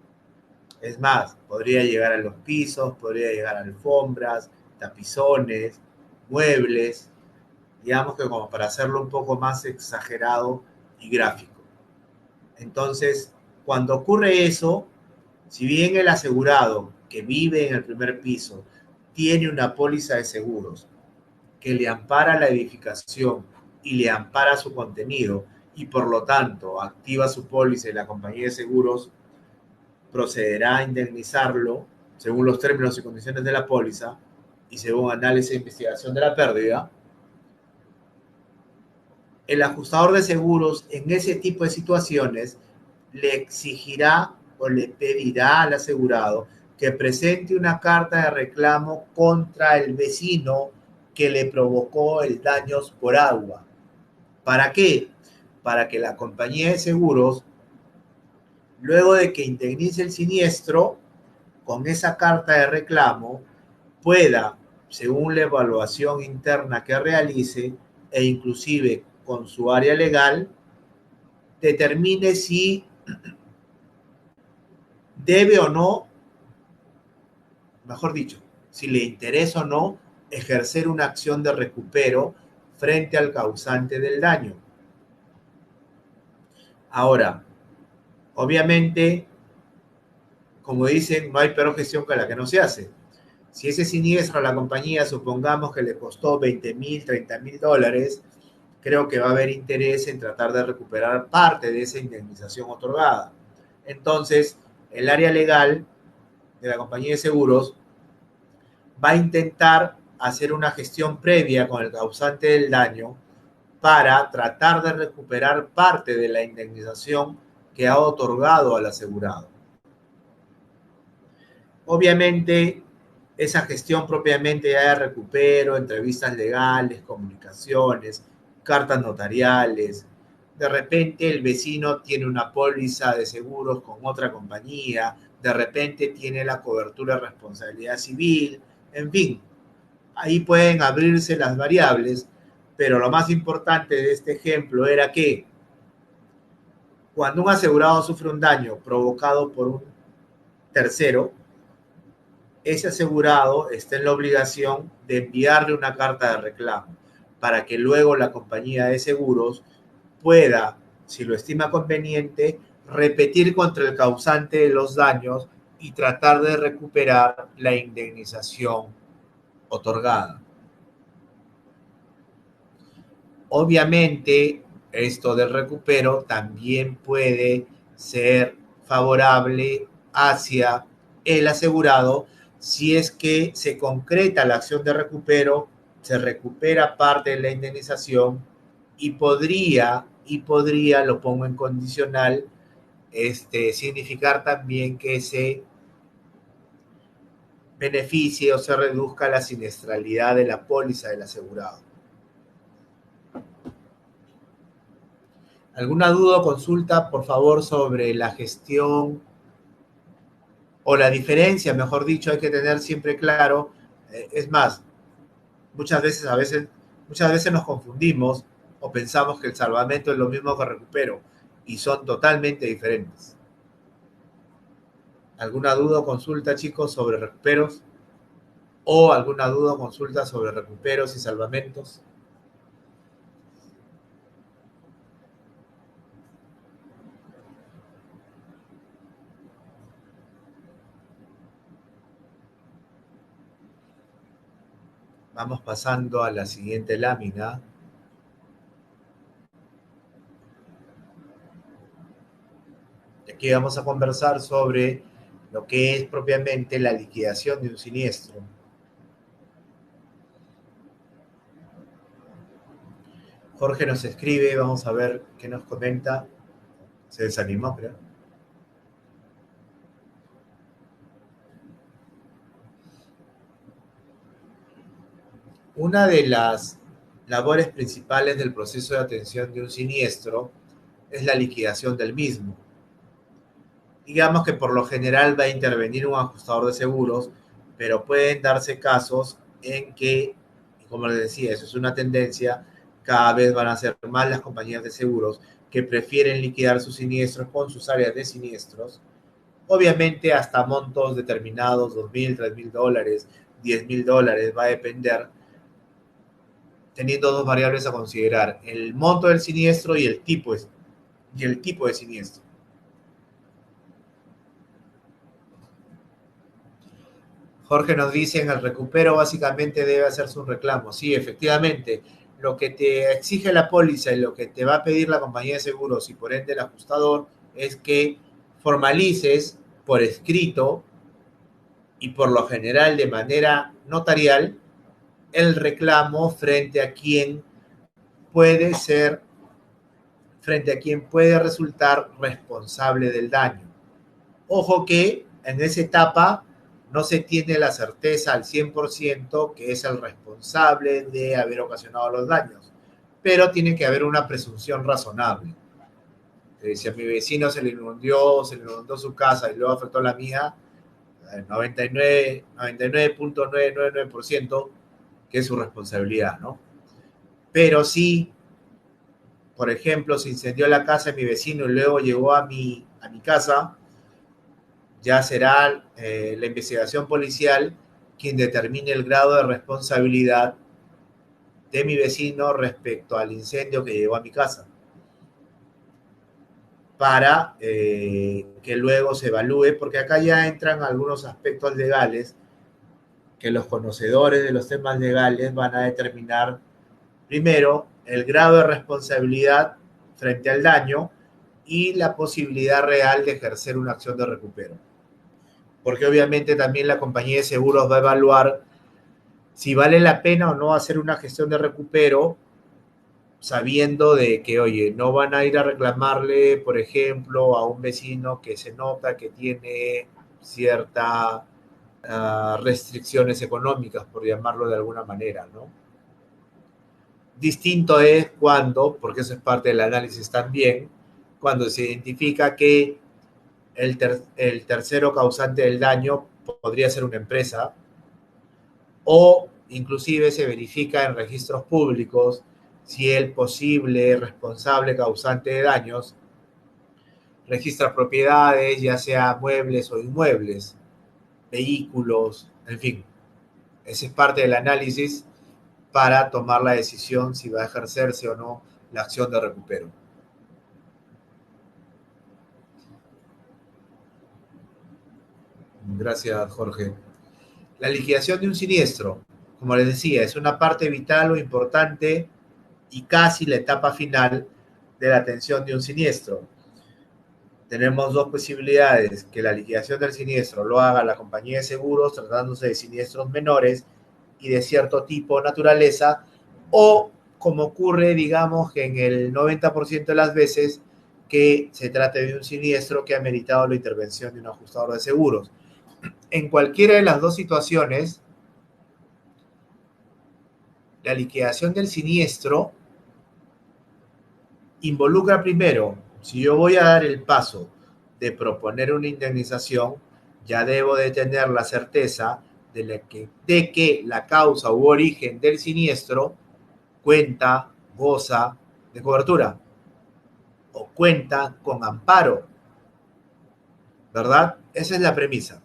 Es más, podría llegar a los pisos, podría llegar a alfombras, tapizones, muebles, digamos que como para hacerlo un poco más exagerado y gráfico. Entonces, cuando ocurre eso, si bien el asegurado que vive en el primer piso tiene una póliza de seguros que le ampara la edificación y le ampara su contenido y por lo tanto activa su póliza y la compañía de seguros procederá a indemnizarlo según los términos y condiciones de la póliza y según análisis e investigación de la pérdida, el ajustador de seguros en ese tipo de situaciones le exigirá o le pedirá al asegurado que presente una carta de reclamo contra el vecino que le provocó el daño por agua. ¿Para qué? Para que la compañía de seguros, luego de que indemnice el siniestro, con esa carta de reclamo, pueda, según la evaluación interna que realice, e inclusive con su área legal, determine si debe o no, mejor dicho, si le interesa o no ejercer una acción de recupero frente al causante del daño. Ahora, obviamente, como dicen, no hay peor gestión que la que no se hace. Si ese siniestro a la compañía, supongamos que le costó $20,000, $30,000, creo que va a haber interés en tratar de recuperar parte de esa indemnización otorgada. Entonces, el área legal de la compañía de seguros va a intentar hacer una gestión previa con el causante del daño para tratar de recuperar parte de la indemnización que ha otorgado al asegurado. Obviamente, esa gestión propiamente ya de recupero, entrevistas legales, comunicaciones, cartas notariales. De repente el vecino tiene una póliza de seguros con otra compañía, de repente tiene la cobertura de responsabilidad civil, en fin, ahí pueden abrirse las variables, pero lo más importante de este ejemplo era que cuando un asegurado sufre un daño provocado por un tercero, ese asegurado está en la obligación de enviarle una carta de reclamo para que luego la compañía de seguros pueda, si lo estima conveniente, repetir contra el causante de los daños y tratar de recuperar la indemnización otorgada. Obviamente, esto del recupero también puede ser favorable hacia el asegurado si es que se concreta la acción de recupero, se recupera parte de la indemnización y podría, lo pongo en condicional, significar también que se beneficie o se reduzca la siniestralidad de la póliza del asegurado. ¿Alguna duda o consulta, por favor, sobre la gestión o la diferencia, mejor dicho, hay que tener siempre claro? Es más, muchas veces nos confundimos o pensamos que el salvamento es lo mismo que recupero y son totalmente diferentes. ¿Alguna duda o consulta, chicos, sobre recuperos? ¿O alguna duda o consulta sobre recuperos y salvamentos? Vamos pasando a la siguiente lámina. Aquí vamos a conversar sobre lo que es propiamente la liquidación de un siniestro. Jorge nos escribe, vamos a ver qué nos comenta. Se desanimó, creo. Una de las labores principales del proceso de atención de un siniestro es la liquidación del mismo. Digamos que por lo general va a intervenir un ajustador de seguros, pero pueden darse casos en que, como les decía, eso es una tendencia, cada vez van a ser más las compañías de seguros que prefieren liquidar sus siniestros con sus áreas de siniestros, obviamente hasta montos determinados, $2,000, $3,000, $10,000, va a depender, teniendo dos variables a considerar: el monto del siniestro y el tipo de siniestro. Jorge nos dice, en el recupero básicamente debe hacerse un reclamo. Sí, efectivamente, lo que te exige la póliza y lo que te va a pedir la compañía de seguros y por ende el ajustador es que formalices por escrito y por lo general de manera notarial el reclamo puede ser, frente a quien puede resultar responsable del daño. Ojo que en esa etapa no se tiene la certeza al 100% que es el responsable de haber ocasionado los daños, pero tiene que haber una presunción razonable. Si a mi vecino se le inundó su casa y luego afectó la mía, el 99.999% que es su responsabilidad, ¿no? Pero si, por ejemplo, se incendió la casa de mi vecino y luego llegó a mi casa, ya será la investigación policial quien determine el grado de responsabilidad de mi vecino respecto al incendio que llegó a mi casa, para que luego se evalúe, porque acá ya entran algunos aspectos legales que los conocedores de los temas legales van a determinar. Primero, el grado de responsabilidad frente al daño y la posibilidad real de ejercer una acción de recupero. Porque obviamente también la compañía de seguros va a evaluar si vale la pena o no hacer una gestión de recupero, sabiendo de que, oye, no van a ir a reclamarle, por ejemplo, a un vecino que se nota que tiene ciertas restricciones económicas, por llamarlo de alguna manera, ¿no? Distinto es cuando, porque eso es parte del análisis también, cuando se identifica que el tercero causante del daño podría ser una empresa, o inclusive se verifica en registros públicos si el posible responsable causante de daños registra propiedades, ya sea muebles o inmuebles, vehículos, en fin. Ese es parte del análisis para tomar la decisión si va a ejercerse o no la acción de recupero. Gracias, Jorge. La liquidación de un siniestro, como les decía, es una parte vital o importante y casi la etapa final de la atención de un siniestro. Tenemos dos posibilidades: que la liquidación del siniestro lo haga la compañía de seguros tratándose de siniestros menores y de cierto tipo o naturaleza, o como ocurre, digamos, que en el 90% de las veces, que se trate de un siniestro que ha meritado la intervención de un ajustador de seguros. En cualquiera de las dos situaciones, la liquidación del siniestro involucra primero, si yo voy a dar el paso de proponer una indemnización, ya debo de tener la certeza de que la causa u origen del siniestro cuenta, goza de cobertura o cuenta con amparo, ¿verdad? Esa es la premisa.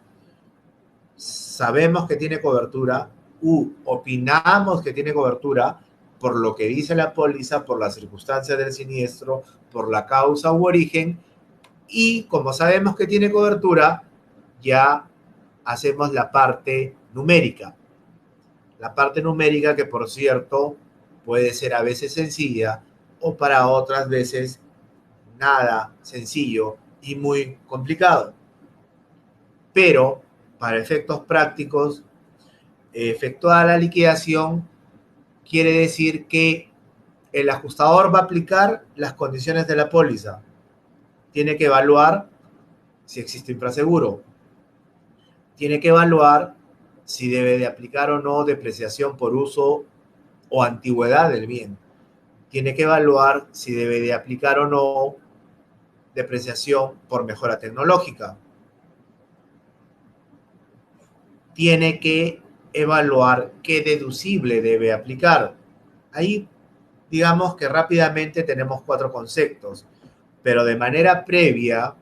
Sabemos que tiene cobertura u opinamos que tiene cobertura por lo que dice la póliza, por las circunstancias del siniestro, por la causa u origen, y como sabemos que tiene cobertura, ya hacemos la parte numérica. La parte numérica que, por cierto, puede ser a veces sencilla o para otras veces nada sencillo y muy complicado. Pero para efectos prácticos, efectuada la liquidación quiere decir que el ajustador va a aplicar las condiciones de la póliza. Tiene que evaluar si existe infraseguro. Tiene que evaluar si debe de aplicar o no depreciación por uso o antigüedad del bien. Tiene que evaluar si debe de aplicar o no depreciación por mejora tecnológica. Tiene que evaluar qué deducible debe aplicar. Ahí, digamos que rápidamente tenemos 4 conceptos, pero de manera previa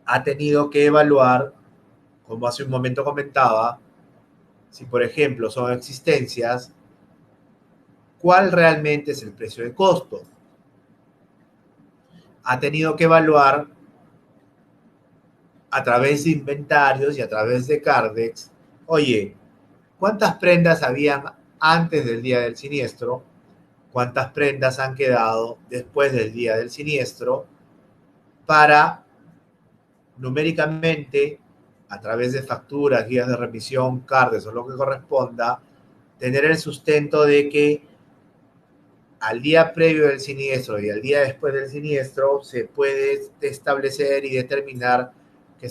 ha tenido que evaluar, como hace un momento comentaba, si por ejemplo son existencias, cuál realmente es el precio de costo. Ha tenido que evaluar a través de inventarios y a través de Cardex, oye, ¿cuántas prendas habían antes del día del siniestro? ¿Cuántas prendas han quedado después del día del siniestro? Para numéricamente, a través de facturas, guías de remisión, Cardex o lo que corresponda, tener el sustento de que al día previo del siniestro y al día después del siniestro se puede establecer y determinar que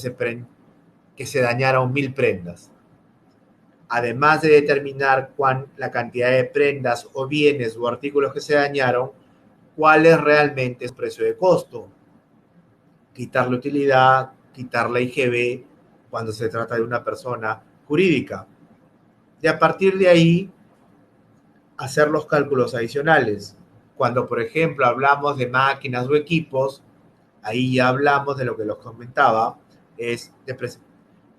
se dañaron 1000 prendas. Además de determinar la cantidad de prendas o bienes o artículos que se dañaron, cuál es realmente el precio de costo. Quitar la utilidad, quitar la IGB cuando se trata de una persona jurídica. Y a partir de ahí, hacer los cálculos adicionales. Cuando, por ejemplo, hablamos de máquinas o equipos, ahí ya hablamos de lo que les comentaba, es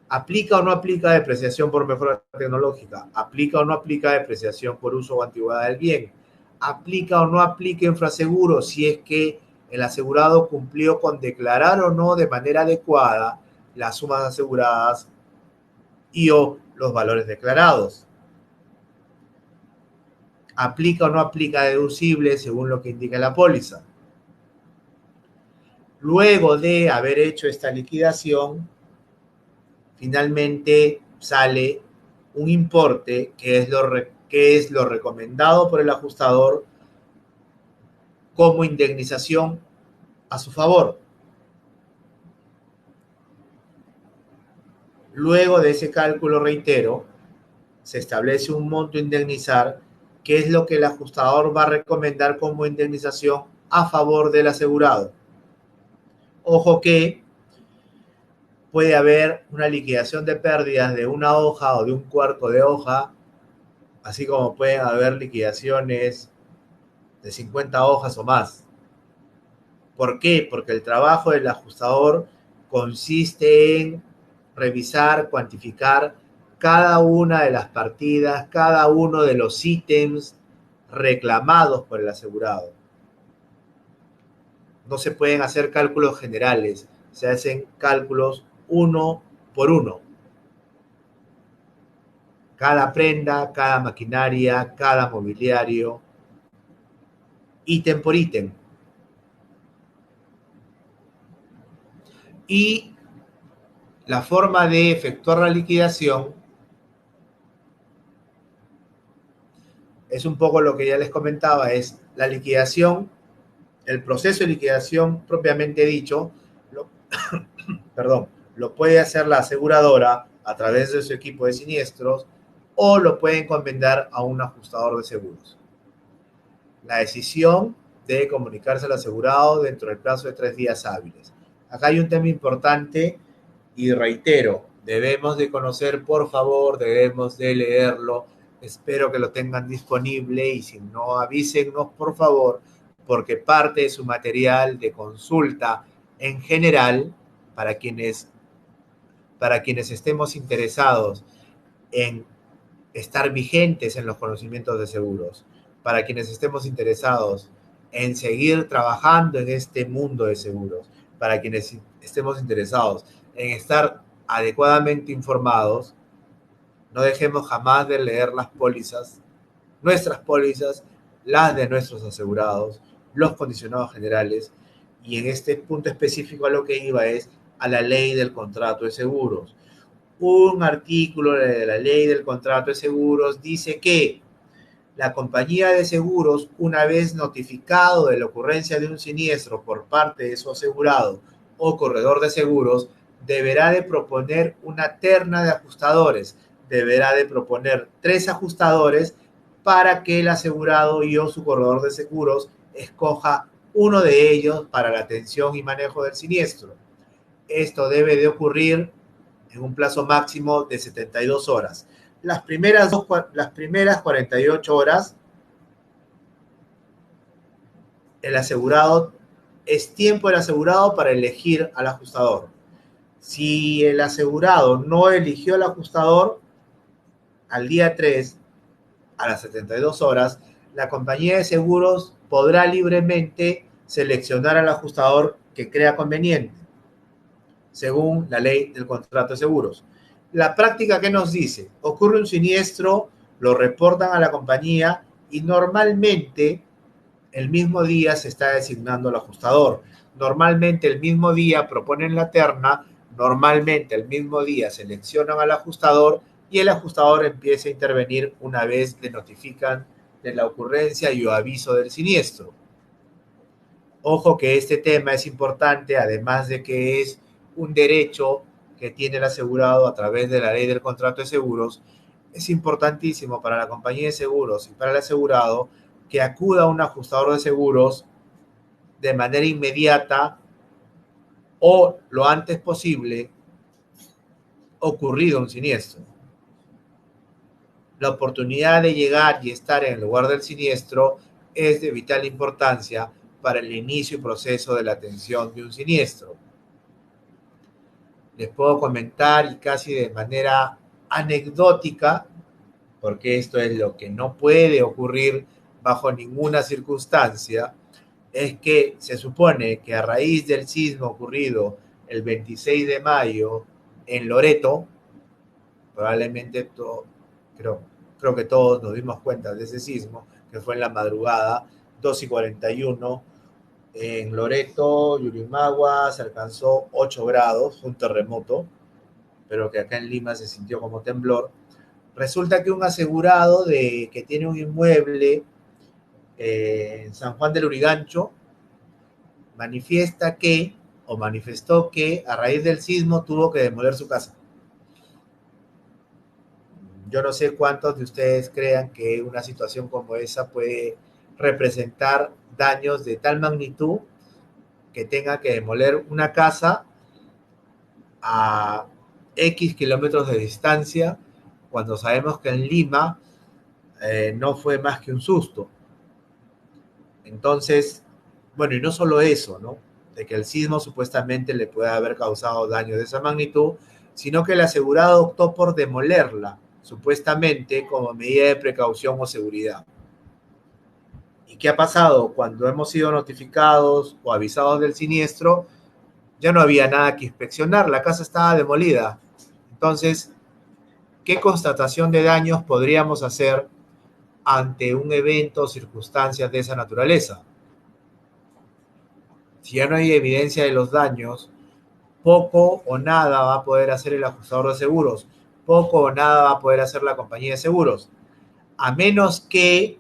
¿aplica o no aplica depreciación por mejora tecnológica? ¿Aplica o no aplica depreciación por uso o antigüedad del bien? ¿Aplica o no aplica infraseguro si es que el asegurado cumplió con declarar o no de manera adecuada las sumas aseguradas y o los valores declarados? ¿Aplica o no aplica deducible según lo que indica la póliza? Luego de haber hecho esta liquidación, finalmente sale un importe que es lo recomendado por el ajustador como indemnización a su favor. Luego de ese cálculo, reitero, se establece un monto a indemnizar, que es lo que el ajustador va a recomendar como indemnización a favor del asegurado. Ojo que puede haber una liquidación de pérdidas de una hoja o de un cuarto de hoja, así como pueden haber liquidaciones de 50 hojas o más. ¿Por qué? Porque el trabajo del ajustador consiste en revisar, cuantificar cada una de las partidas, cada uno de los ítems reclamados por el asegurado. No se pueden hacer cálculos generales, se hacen cálculos uno por uno. Cada prenda, cada maquinaria, cada mobiliario, ítem por ítem. Y la forma de efectuar la liquidación es un poco lo que ya les comentaba, es la liquidación, el proceso de liquidación propiamente dicho, perdón, lo puede hacer la aseguradora a través de su equipo de siniestros o lo puede encomendar a un ajustador de seguros. La decisión debe comunicarse al asegurado dentro del plazo de 3 días hábiles. Acá hay un tema importante y reitero, debemos de conocer, por favor, debemos de leerlo. Espero que lo tengan disponible y si no, avísennos, por favor, porque parte de su material de consulta en general, para quienes, para quienes estemos interesados en estar vigentes en los conocimientos de seguros, para quienes estemos interesados en seguir trabajando en este mundo de seguros, para quienes estemos interesados en estar adecuadamente informados, no dejemos jamás de leer las pólizas, nuestras pólizas, las de nuestros asegurados, los condicionados generales, y en este punto específico a lo que iba es a la ley del contrato de seguros. Un artículo de la ley del contrato de seguros dice que la compañía de seguros, una vez notificado de la ocurrencia de un siniestro por parte de su asegurado o corredor de seguros, deberá de proponer una terna de ajustadores, deberá de proponer 3 ajustadores para que el asegurado y o su corredor de seguros escoja uno de ellos para la atención y manejo del siniestro. Esto debe de ocurrir en un plazo máximo de 72 horas. Las primeras 48 horas, el asegurado, es tiempo del asegurado para elegir al ajustador. Si el asegurado no eligió al ajustador, al día 3, a las 72 horas, la compañía de seguros podrá libremente seleccionar al ajustador que crea conveniente, según la ley del contrato de seguros. La práctica, ¿qué nos dice? Ocurre un siniestro, lo reportan a la compañía y normalmente el mismo día se está designando al ajustador. Normalmente el mismo día proponen la terna, normalmente el mismo día seleccionan al ajustador y el ajustador empieza a intervenir una vez le notifican de la ocurrencia y o aviso del siniestro. Ojo que este tema es importante, además de que es un derecho que tiene el asegurado a través de la ley del contrato de seguros, es importantísimo para la compañía de seguros y para el asegurado que acuda a un ajustador de seguros de manera inmediata o lo antes posible ocurrido un siniestro. La oportunidad de llegar y estar en el lugar del siniestro es de vital importancia para el inicio y proceso de la atención de un siniestro. Les puedo comentar y casi de manera anecdótica, porque esto es lo que no puede ocurrir bajo ninguna circunstancia, es que se supone que a raíz del sismo ocurrido el 26 de mayo en Loreto, probablemente creo que todos nos dimos cuenta de ese sismo, que fue en la madrugada, 2:41, en Loreto, Yurimaguas, se alcanzó 8 grados, un terremoto, pero que acá en Lima se sintió como temblor. Resulta que un asegurado que tiene un inmueble en San Juan del Urigancho manifestó que a raíz del sismo tuvo que demoler su casa. Yo no sé cuántos de ustedes crean que una situación como esa puede representar daños de tal magnitud que tenga que demoler una casa a X kilómetros de distancia, cuando sabemos que en Lima no fue más que un susto. Entonces, bueno, y no solo eso, ¿no? De que el sismo supuestamente le puede haber causado daño de esa magnitud, sino que el asegurado optó por demolerla, supuestamente como medida de precaución o seguridad. ¿Y qué ha pasado? Cuando hemos sido notificados o avisados del siniestro, ya no había nada que inspeccionar, la casa estaba demolida. Entonces, ¿qué constatación de daños podríamos hacer ante un evento o circunstancias de esa naturaleza? Si ya no hay evidencia de los daños, poco o nada va a poder hacer el ajustador de seguros, poco o nada va a poder hacer la compañía de seguros, a menos que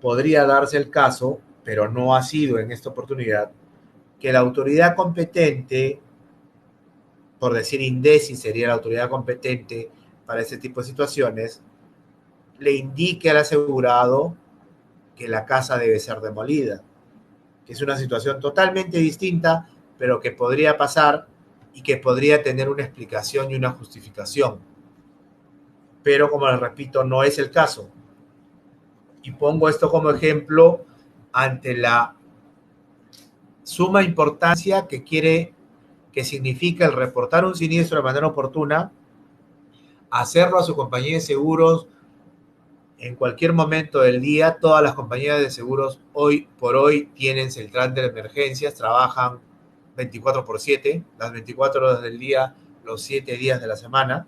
podría darse el caso, pero no ha sido en esta oportunidad, que la autoridad competente, por decir INDECI sería la autoridad competente para ese tipo de situaciones, le indique al asegurado que la casa debe ser demolida, que es una situación totalmente distinta, pero que podría pasar y que podría tener una explicación y una justificación. Pero como les repito, no es el caso. Y pongo esto como ejemplo ante la suma importancia que significa el reportar un siniestro de manera oportuna, hacerlo a su compañía de seguros en cualquier momento del día. Todas las compañías de seguros hoy por hoy tienen central de emergencias, trabajan 24/7, las 24 horas del día, los 7 días de la semana.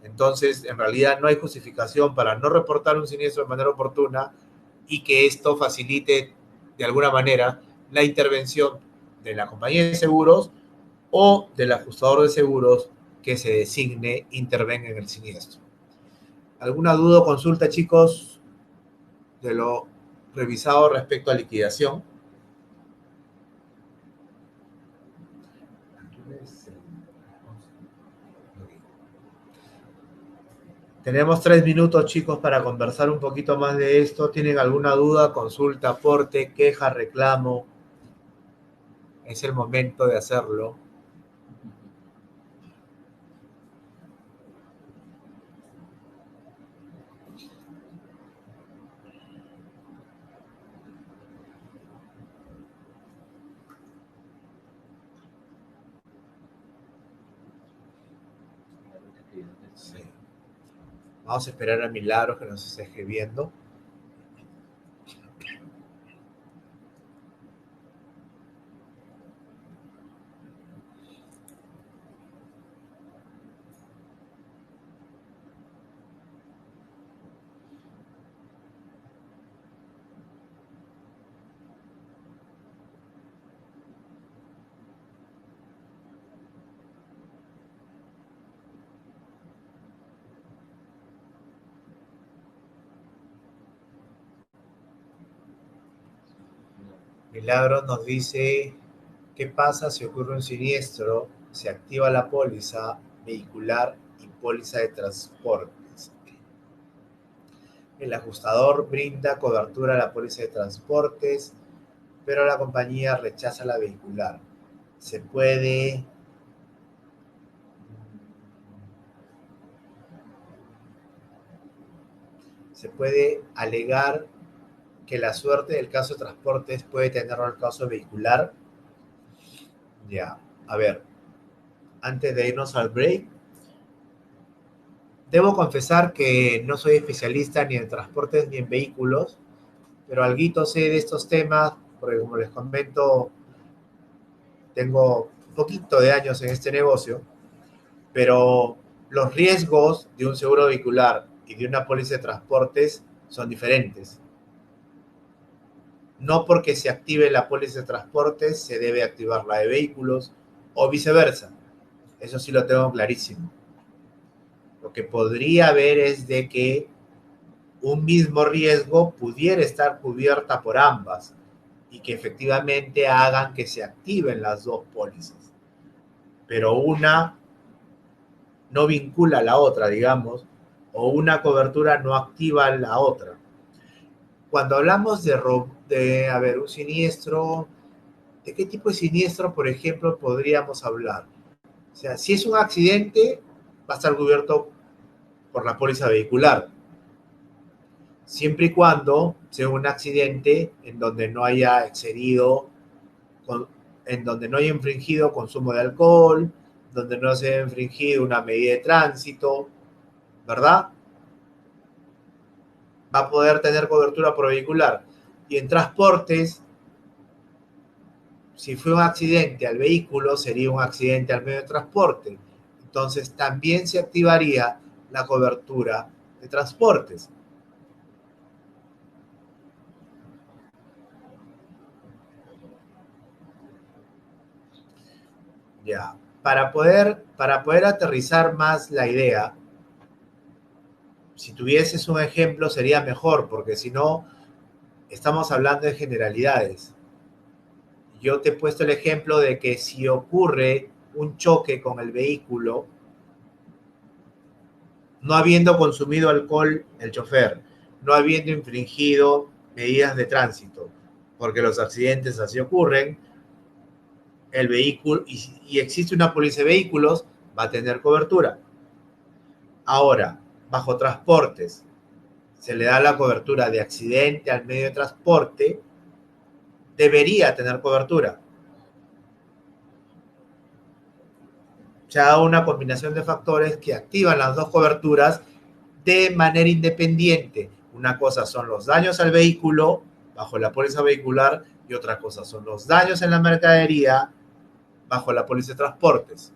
Entonces, en realidad no hay justificación para no reportar un siniestro de manera oportuna y que esto facilite de alguna manera la intervención de la compañía de seguros o del ajustador de seguros que se designe intervenga en el siniestro. ¿Alguna duda o consulta, chicos, de lo revisado respecto a liquidación? Tenemos 3 minutos, chicos, para conversar un poquito más de esto. ¿Tienen alguna duda, consulta, aporte, queja, reclamo? Es el momento de hacerlo. Sí. Vamos a esperar a Milagros que nos esté escribiendo. Milagros nos dice, ¿qué pasa si ocurre un siniestro? Se activa la póliza vehicular y póliza de transportes. El ajustador brinda cobertura a la póliza de transportes, pero la compañía rechaza la vehicular. Se puede alegar que la suerte del caso de transportes puede tenerlo al caso vehicular. Ya, a ver, antes de irnos al break, debo confesar que no soy especialista ni en transportes ni en vehículos, pero alguito sé de estos temas, porque como les comento, tengo un poquito de años en este negocio, pero los riesgos de un seguro vehicular y de una póliza de transportes son diferentes. No porque se active la póliza de transportes se debe activar la de vehículos o viceversa. Eso sí lo tengo clarísimo. Lo que podría haber es de que un mismo riesgo pudiera estar cubierta por ambas y que efectivamente hagan que se activen las dos pólizas. Pero una no vincula a la otra, digamos, o una cobertura no activa a la otra. Cuando hablamos a ver, un siniestro, ¿de qué tipo de siniestro, por ejemplo, podríamos hablar? O sea, si es un accidente, va a estar cubierto por la póliza vehicular, siempre y cuando sea un accidente en donde no haya excedido, en donde no haya infringido consumo de alcohol, donde no se haya infringido una medida de tránsito, ¿verdad? Va a poder tener cobertura por vehicular. Y en transportes, si fue un accidente al vehículo, sería un accidente al medio de transporte. Entonces también se activaría la cobertura de transportes. Ya. Para poder aterrizar más la idea, si tuvieses un ejemplo sería mejor, porque si no, estamos hablando de generalidades. Yo te he puesto el ejemplo de que si ocurre un choque con el vehículo, no habiendo consumido alcohol el chofer, no habiendo infringido medidas de tránsito, porque los accidentes así ocurren, el vehículo, y existe una póliza de vehículos, va a tener cobertura. Ahora, bajo transportes, se le da la cobertura de accidente al medio de transporte, debería tener cobertura. Se ha dado una combinación de factores que activan las dos coberturas de manera independiente. Una cosa son los daños al vehículo bajo la póliza vehicular y otra cosa son los daños en la mercadería bajo la póliza de transportes.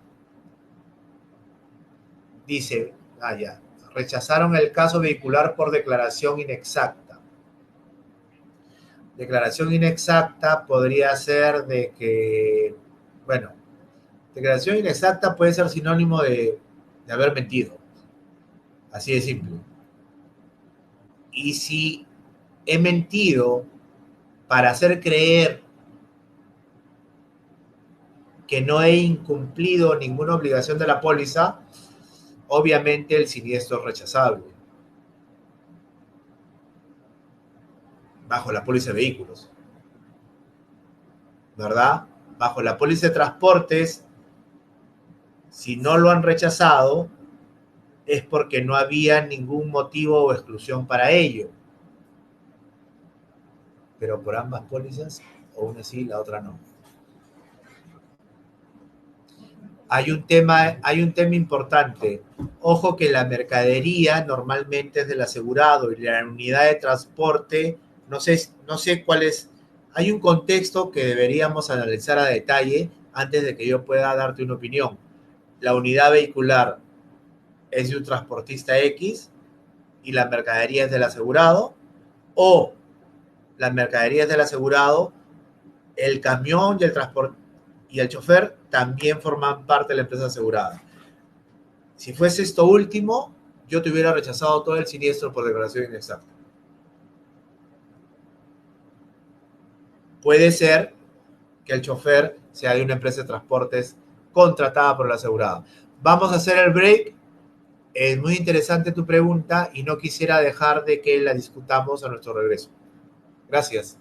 Dice, ya, rechazaron el caso vehicular por declaración inexacta. Declaración inexacta podría ser de que, bueno, declaración inexacta puede ser sinónimo de haber mentido. Así de simple. Y si he mentido para hacer creer que no he incumplido ninguna obligación de la póliza, obviamente el siniestro es rechazable bajo la póliza de vehículos, ¿verdad? Bajo la póliza de transportes, si no lo han rechazado, es porque no había ningún motivo o exclusión para ello. Pero por ambas pólizas, o una sí, la otra no. Hay un tema importante. Ojo que la mercadería normalmente es del asegurado y la unidad de transporte, no sé cuál es. Hay un contexto que deberíamos analizar a detalle antes de que yo pueda darte una opinión. La unidad vehicular es de un transportista X y la mercadería es del asegurado, o la mercadería es del asegurado, el camión y el transporte y el chofer también forman parte de la empresa asegurada. Si fuese esto último, yo te hubiera rechazado todo el siniestro por declaración inexacta. Puede ser que el chofer sea de una empresa de transportes contratada por el asegurado. Vamos a hacer el break. Es muy interesante tu pregunta y no quisiera dejar de que la discutamos a nuestro regreso. Gracias.